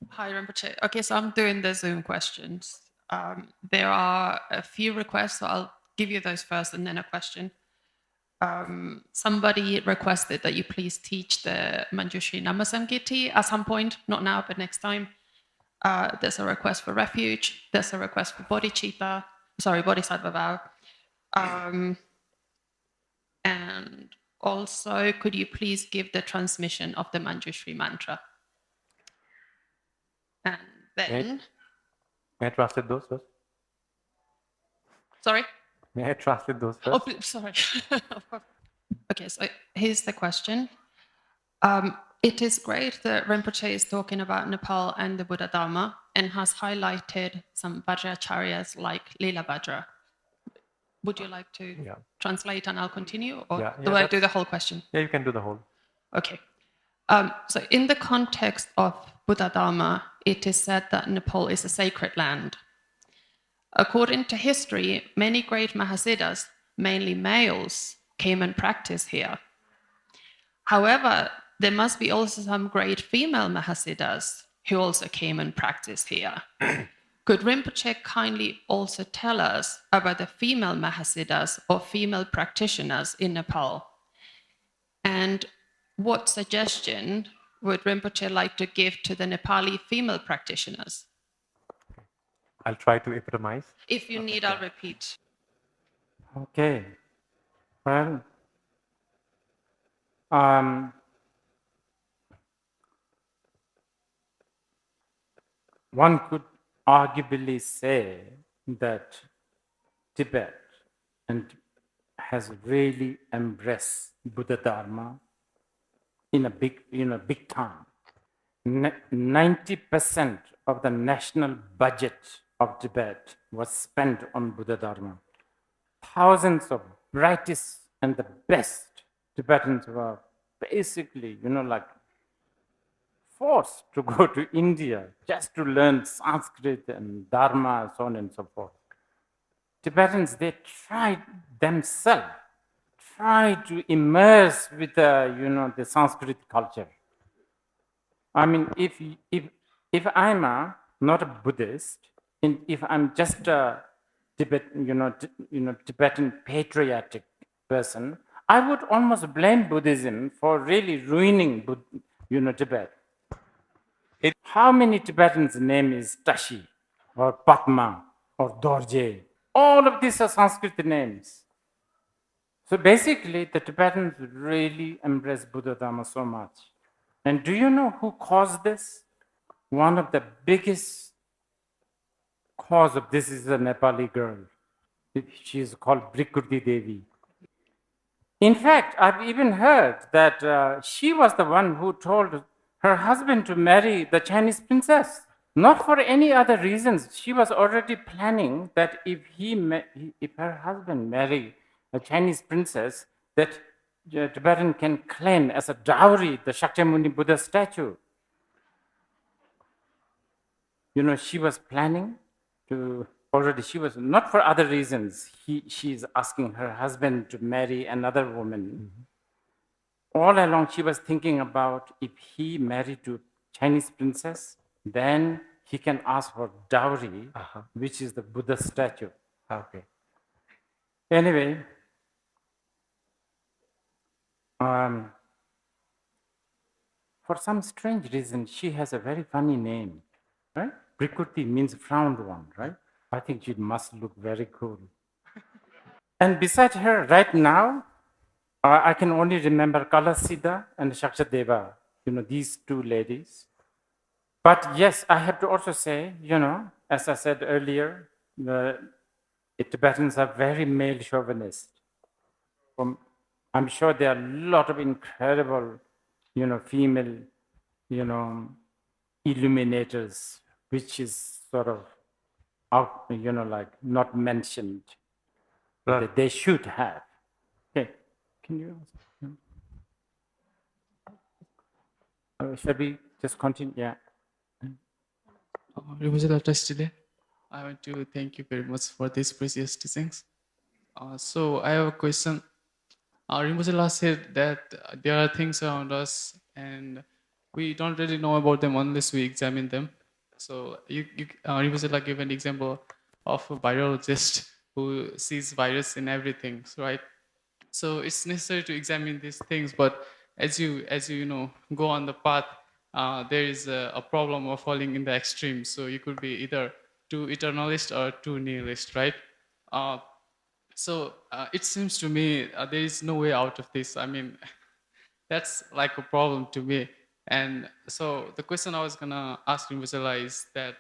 Hi, Rinpoche. Okay, so I'm doing the Zoom questions. There are a few requests, so I'll give you those first and then a question. Somebody requested that you please teach the Manjushri Namasamgiti at some point, not now, but next time. There's a request for refuge. There's a request for bodhisattva vow. And also, could you please give the transmission of the Manjushri mantra? And then... May I translate those first? Sorry? May I translate those first? Oh, sorry. Okay, so here's the question. It is great that Rinpoche is talking about Nepal and the Buddhadharma and has highlighted some Vajracharyas like Lila Vajra. Would you like to translate and I'll continue? Or do I do the whole question? Yeah, you can do the whole. Okay. So in the context of Buddhadharma, it is said that Nepal is a sacred land. According to history, many great Mahasiddhas, mainly males, came and practiced here. However, there must be also some great female Mahasiddhas who also came and practiced here. Could Rinpoche kindly also tell us about the female Mahasiddhas or female practitioners in Nepal? And what suggestion would Rinpoche like to give to the Nepali female practitioners? I'll try to epitomize. If you need, I'll repeat. Okay. Well, one could arguably say that Tibet has really embraced Buddhadharma in a big time. 90% of the national budget of Tibet was spent on Buddhadharma. Thousands of brightest and the best Tibetans were basically, forced to go to India just to learn Sanskrit and Dharma, so on and so forth. Tibetans, they tried themselves, to immerse with the Sanskrit culture. I mean, if I'm not a Buddhist, and if I'm just a Tibetan patriotic person, I would almost blame Buddhism for really ruining Tibet. How many Tibetans' name is Tashi or Padma or Dorje? All of these are Sanskrit names. So basically, the Tibetans really embrace Buddhadharma so much. And do you know who caused this? One of the biggest cause of this is a Nepali girl. She is called Brikurti Devi. In fact, I've even heard that she was the one who told her husband to marry the Chinese princess. Not for any other reasons. She was already planning that if her husband marry a Chinese princess, that the Tibetan can claim as a dowry the Shakyamuni Buddha statue. You know, she was planning to already. She was not for other reasons. She is asking her husband to marry another woman. All along, she was thinking about if he married to Chinese princess, then he can ask for dowry, which is the Buddha statue. Okay. Anyway, for some strange reason, she has a very funny name, right? Brikurti means frowned one, right? I think she must look very cool. And beside her, right now, I can only remember Kalasida and Shakshadeva, you know, these two ladies. But yes, I have to also say, you know, as I said earlier, the Tibetans are very male chauvinist. I'm sure there are a lot of incredible, you know, female, you know, illuminators, which is sort of out, you know, like not mentioned that they should have. Okay, can you? Shall we just continue? Yeah. Rinpoche, I want to thank you very much for these precious teachings. So I have a question. Rinpoche said that there are things around us and we don't really know about them unless we examine them. So Rinpoche gave an example of a virologist who sees virus in everything, right? So it's necessary to examine these things, but as you know go on the path, there is a problem of falling in the extremes. So you could be either too eternalist or too nihilist, right? So it seems to me there is no way out of this. I mean, that's like a problem to me. And so the question I was gonna ask Rinpoche is that,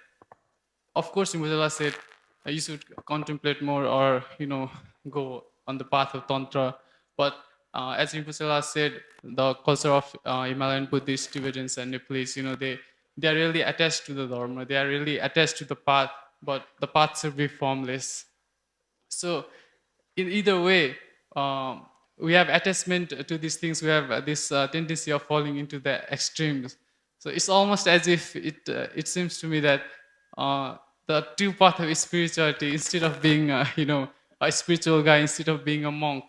of course, Rinpoche said you should contemplate more or, you know, go on the path of Tantra. But as Rinpoche said, the culture of Himalayan Buddhist, Tibetans, and Nepalese, you know, they are really attached to the Dharma. They are really attached to the path, but the path should be formless. So in either way, we have attachment to these things. We have this tendency of falling into the extremes. So it's almost as if it seems to me that the two paths of spirituality, instead of being you know, a spiritual guy, instead of being a monk,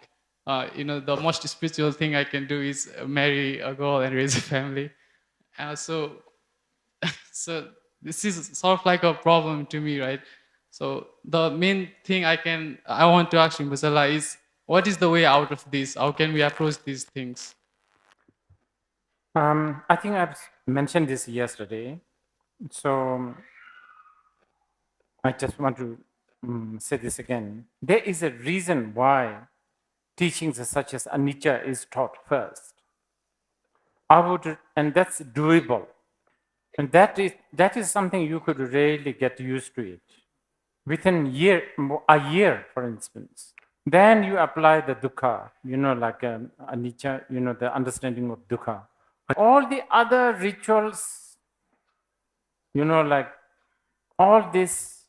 you know, the most spiritual thing I can do is marry a girl and raise a family. So this is sort of like a problem to me, right? So the main thing I want to ask Rinpoche is, what is the way out of this? How can we approach these things? I think I've mentioned this yesterday. So I just want to say this again. There is a reason why teachings such as anicca is taught first. And that's doable. And that is something you could really get used to it. Within a year, for instance. Then you apply the dukkha, you know, like anicca, you know, the understanding of dukkha. All the other rituals, you know, like all this,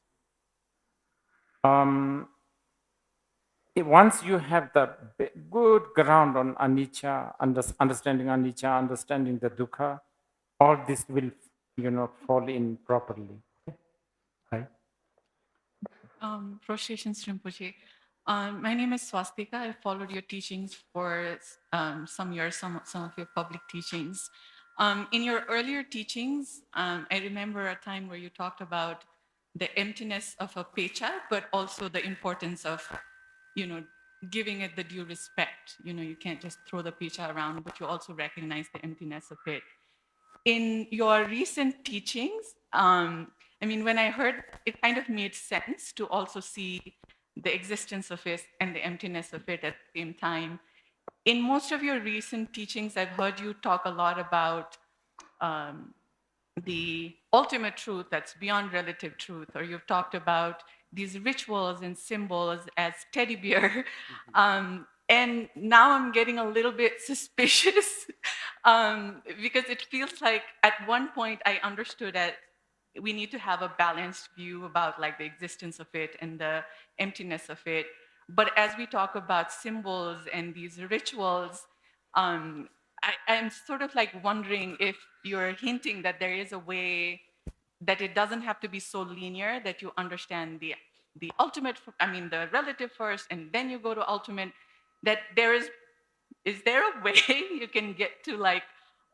once you have the good ground on anicca, understanding anicca, understanding the dukkha, all this will, you know, fall in properly. Right? Processions Rinpoche. My name is Swastika. I followed your teachings for some years, some of your public teachings. In your earlier teachings, I remember a time where you talked about the emptiness of a pecha, but also the importance of, you know, giving it the due respect. You know, you can't just throw the pecha around, but you also recognize the emptiness of it. In your recent teachings, I mean, when I heard, it kind of made sense to also see the existence of it and the emptiness of it at the same time. In most of your recent teachings, I've heard you talk a lot about the ultimate truth that's beyond relative truth, or you've talked about these rituals and symbols as teddy bear. And now I'm getting a little bit suspicious because it feels like at one point I understood that we need to have a balanced view about like the existence of it and the emptiness of it. But as we talk about symbols and these rituals, I'm sort of like wondering if you're hinting that there is a way that it doesn't have to be so linear, that you understand the ultimate, I mean, the relative first, and then you go to ultimate, that is there a way you can get to like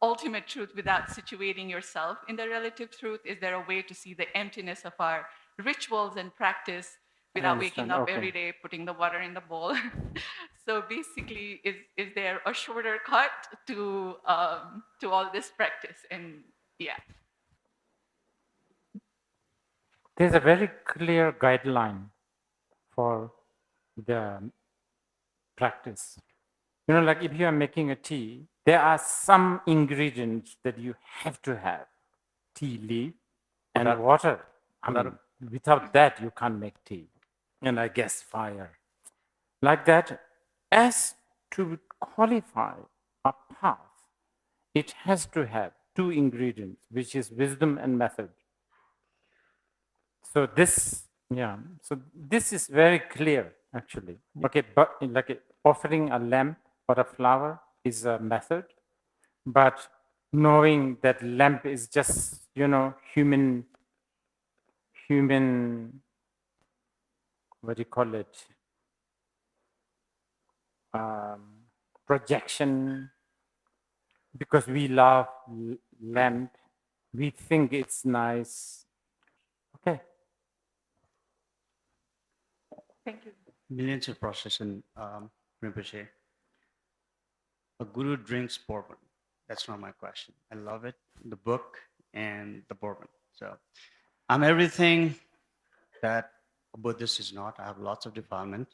ultimate truth without situating yourself in the relative truth? Is there a way to see the emptiness of our rituals and practice without waking understand. up Okay. every day, putting the water in the bowl? So basically, is there a shorter cut to all this practice? And yeah. There's a very clear guideline for the practice. You know, like if you are making a tea, there are some ingredients that you have to have. Tea leaf and water. I mean, without that, you can't make tea. And I guess fire. Like that, as to qualify a path, it has to have two ingredients, which is wisdom and method. So this, yeah, so this is very clear, actually. Okay, but like offering a lamp or a flower is a method, but knowing that lamp is just, you know, human, what do you call it? Projection, because we love lamp, we think it's nice. Okay. Thank you. Miniature procession, Rinpoche. A guru drinks bourbon. That's not my question. I love it, the book and the bourbon. So I'm everything that a Buddhist is not. I have lots of defilement.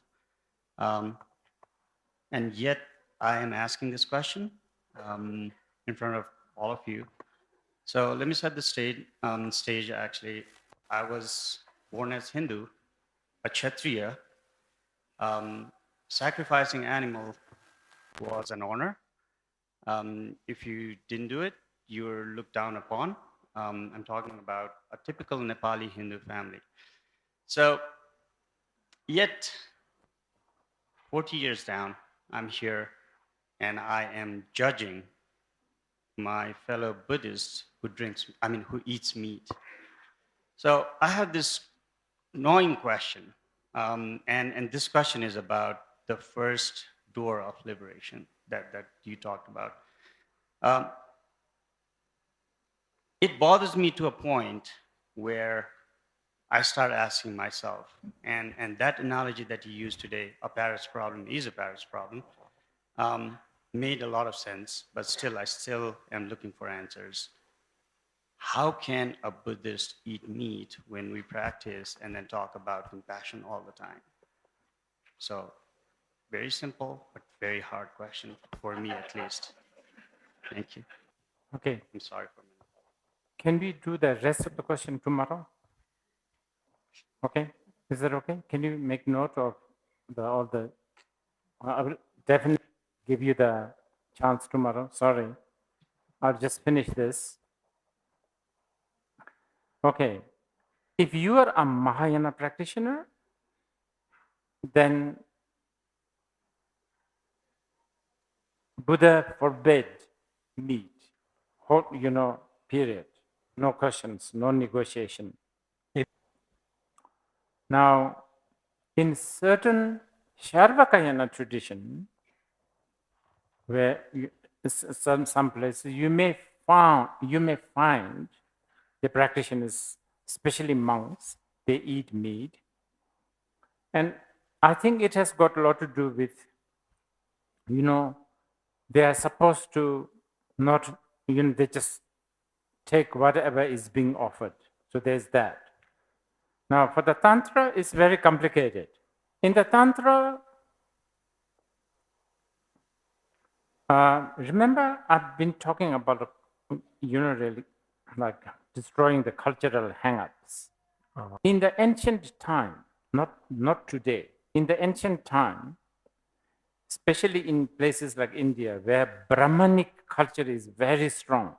And yet I am asking this question in front of all of you. So let me set the stage actually. I was born as Hindu, a Kshatriya. Sacrificing animal was an honor. If you didn't do it, you were looked down upon. I'm talking about a typical Nepali Hindu family. So, yet, 40 years down, I'm here and I am judging my fellow Buddhists who eats meat. So I have this gnawing question, and this question is about the first door of liberation that you talked about. It bothers me to a point where I start asking myself, and that analogy that you used today, a parrot's problem is a parrot's problem, made a lot of sense, but I still am looking for answers. How can a Buddhist eat meat when we practice and then talk about compassion all the time? So, very simple, but very hard question, for me at least. Thank you. Okay. I'm sorry for a minute. Can we do the rest of the question tomorrow? Okay, is that okay? Can you make note of all the? I will definitely give you the chance tomorrow. Sorry, I'll just finish this. Okay, if you are a Mahayana practitioner, then Buddha forbade meat. Period. No questions, no negotiation. Now, in certain Sharvakayana tradition, where some places you may find the practitioners, especially monks, they eat meat, and I think it has got a lot to do with, they are supposed to not, they just take whatever is being offered. So there's that. Now, for the Tantra, it's very complicated. In the Tantra, remember I've been talking about, really like destroying the cultural hang-ups. In the ancient time, not today, in the ancient time, especially in places like India, where Brahmanic culture is very strong,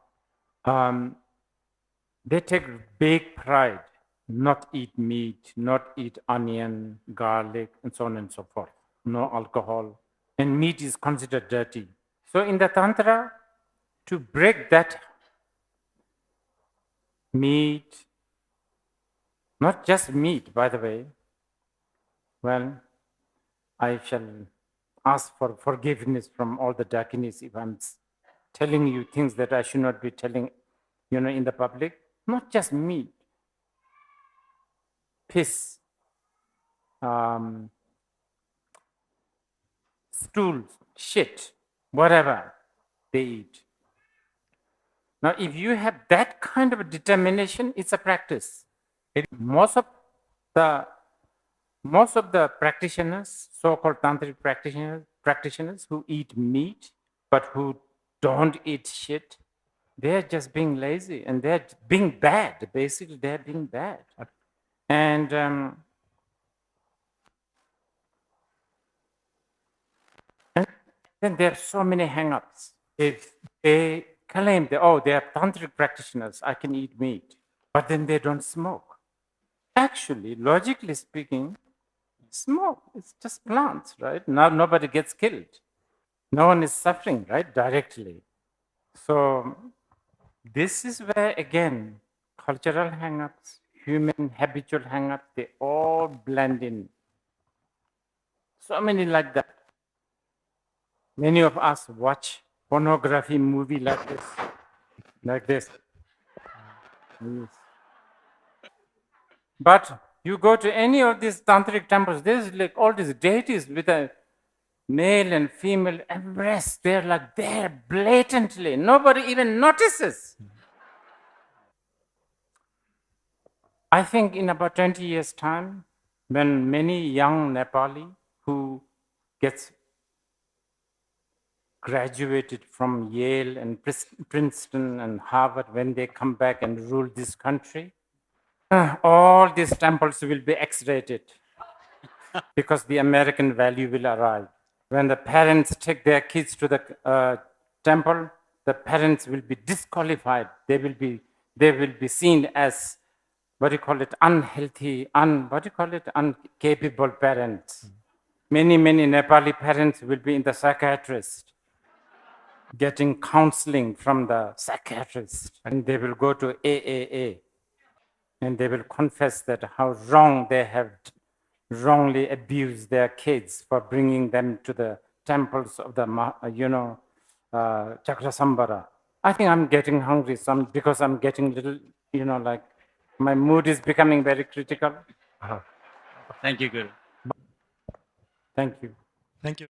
they take big pride, not eat meat, not eat onion, garlic, and so on and so forth. No alcohol. And meat is considered dirty. So in the Tantra, to break that meat, not just meat, by the way, well, I shall ask for forgiveness from all the Dakinis if I'm telling you things that I should not be telling, in the public. Not just meat, piss, stools, shit, whatever they eat. Now, if you have that kind of a determination, it's a practice. Most of the practitioners, so-called tantric practitioners who eat meat but who don't eat shit, they're just being lazy and they're being bad. Basically, they're being bad. And then there are so many hang-ups. If they claim they are tantric practitioners, I can eat meat, but then they don't smoke. Actually, logically speaking, smoke, it's just plants, right? Now nobody gets killed. No one is suffering, right, directly. So this is where, again, cultural hang-ups, human habitual hang-ups, they all blend in. So many like that. Many of us watch pornography movie like this. Yes. But you go to any of these tantric temples, there's like all these deities with a male and female embrace. They're like there blatantly. Nobody even notices. I think in about 20 years' time, when many young Nepali who gets graduated from Yale and Princeton and Harvard, when they come back and rule this country, all these temples will be X-rated because the American value will arrive. When the parents take their kids to the temple, the parents will be disqualified. They will be seen as, unhealthy, incapable parents. Many Nepali parents will be in the psychiatrist, getting counseling from the psychiatrist, and they will go to AAA, and they will confess that how wrong they have wrongly abused their kids for bringing them to the temples of the, Chakrasambhara. I think I'm getting hungry because I'm getting little, my mood is becoming very critical. Thank you, Guru. Thank you. Thank you.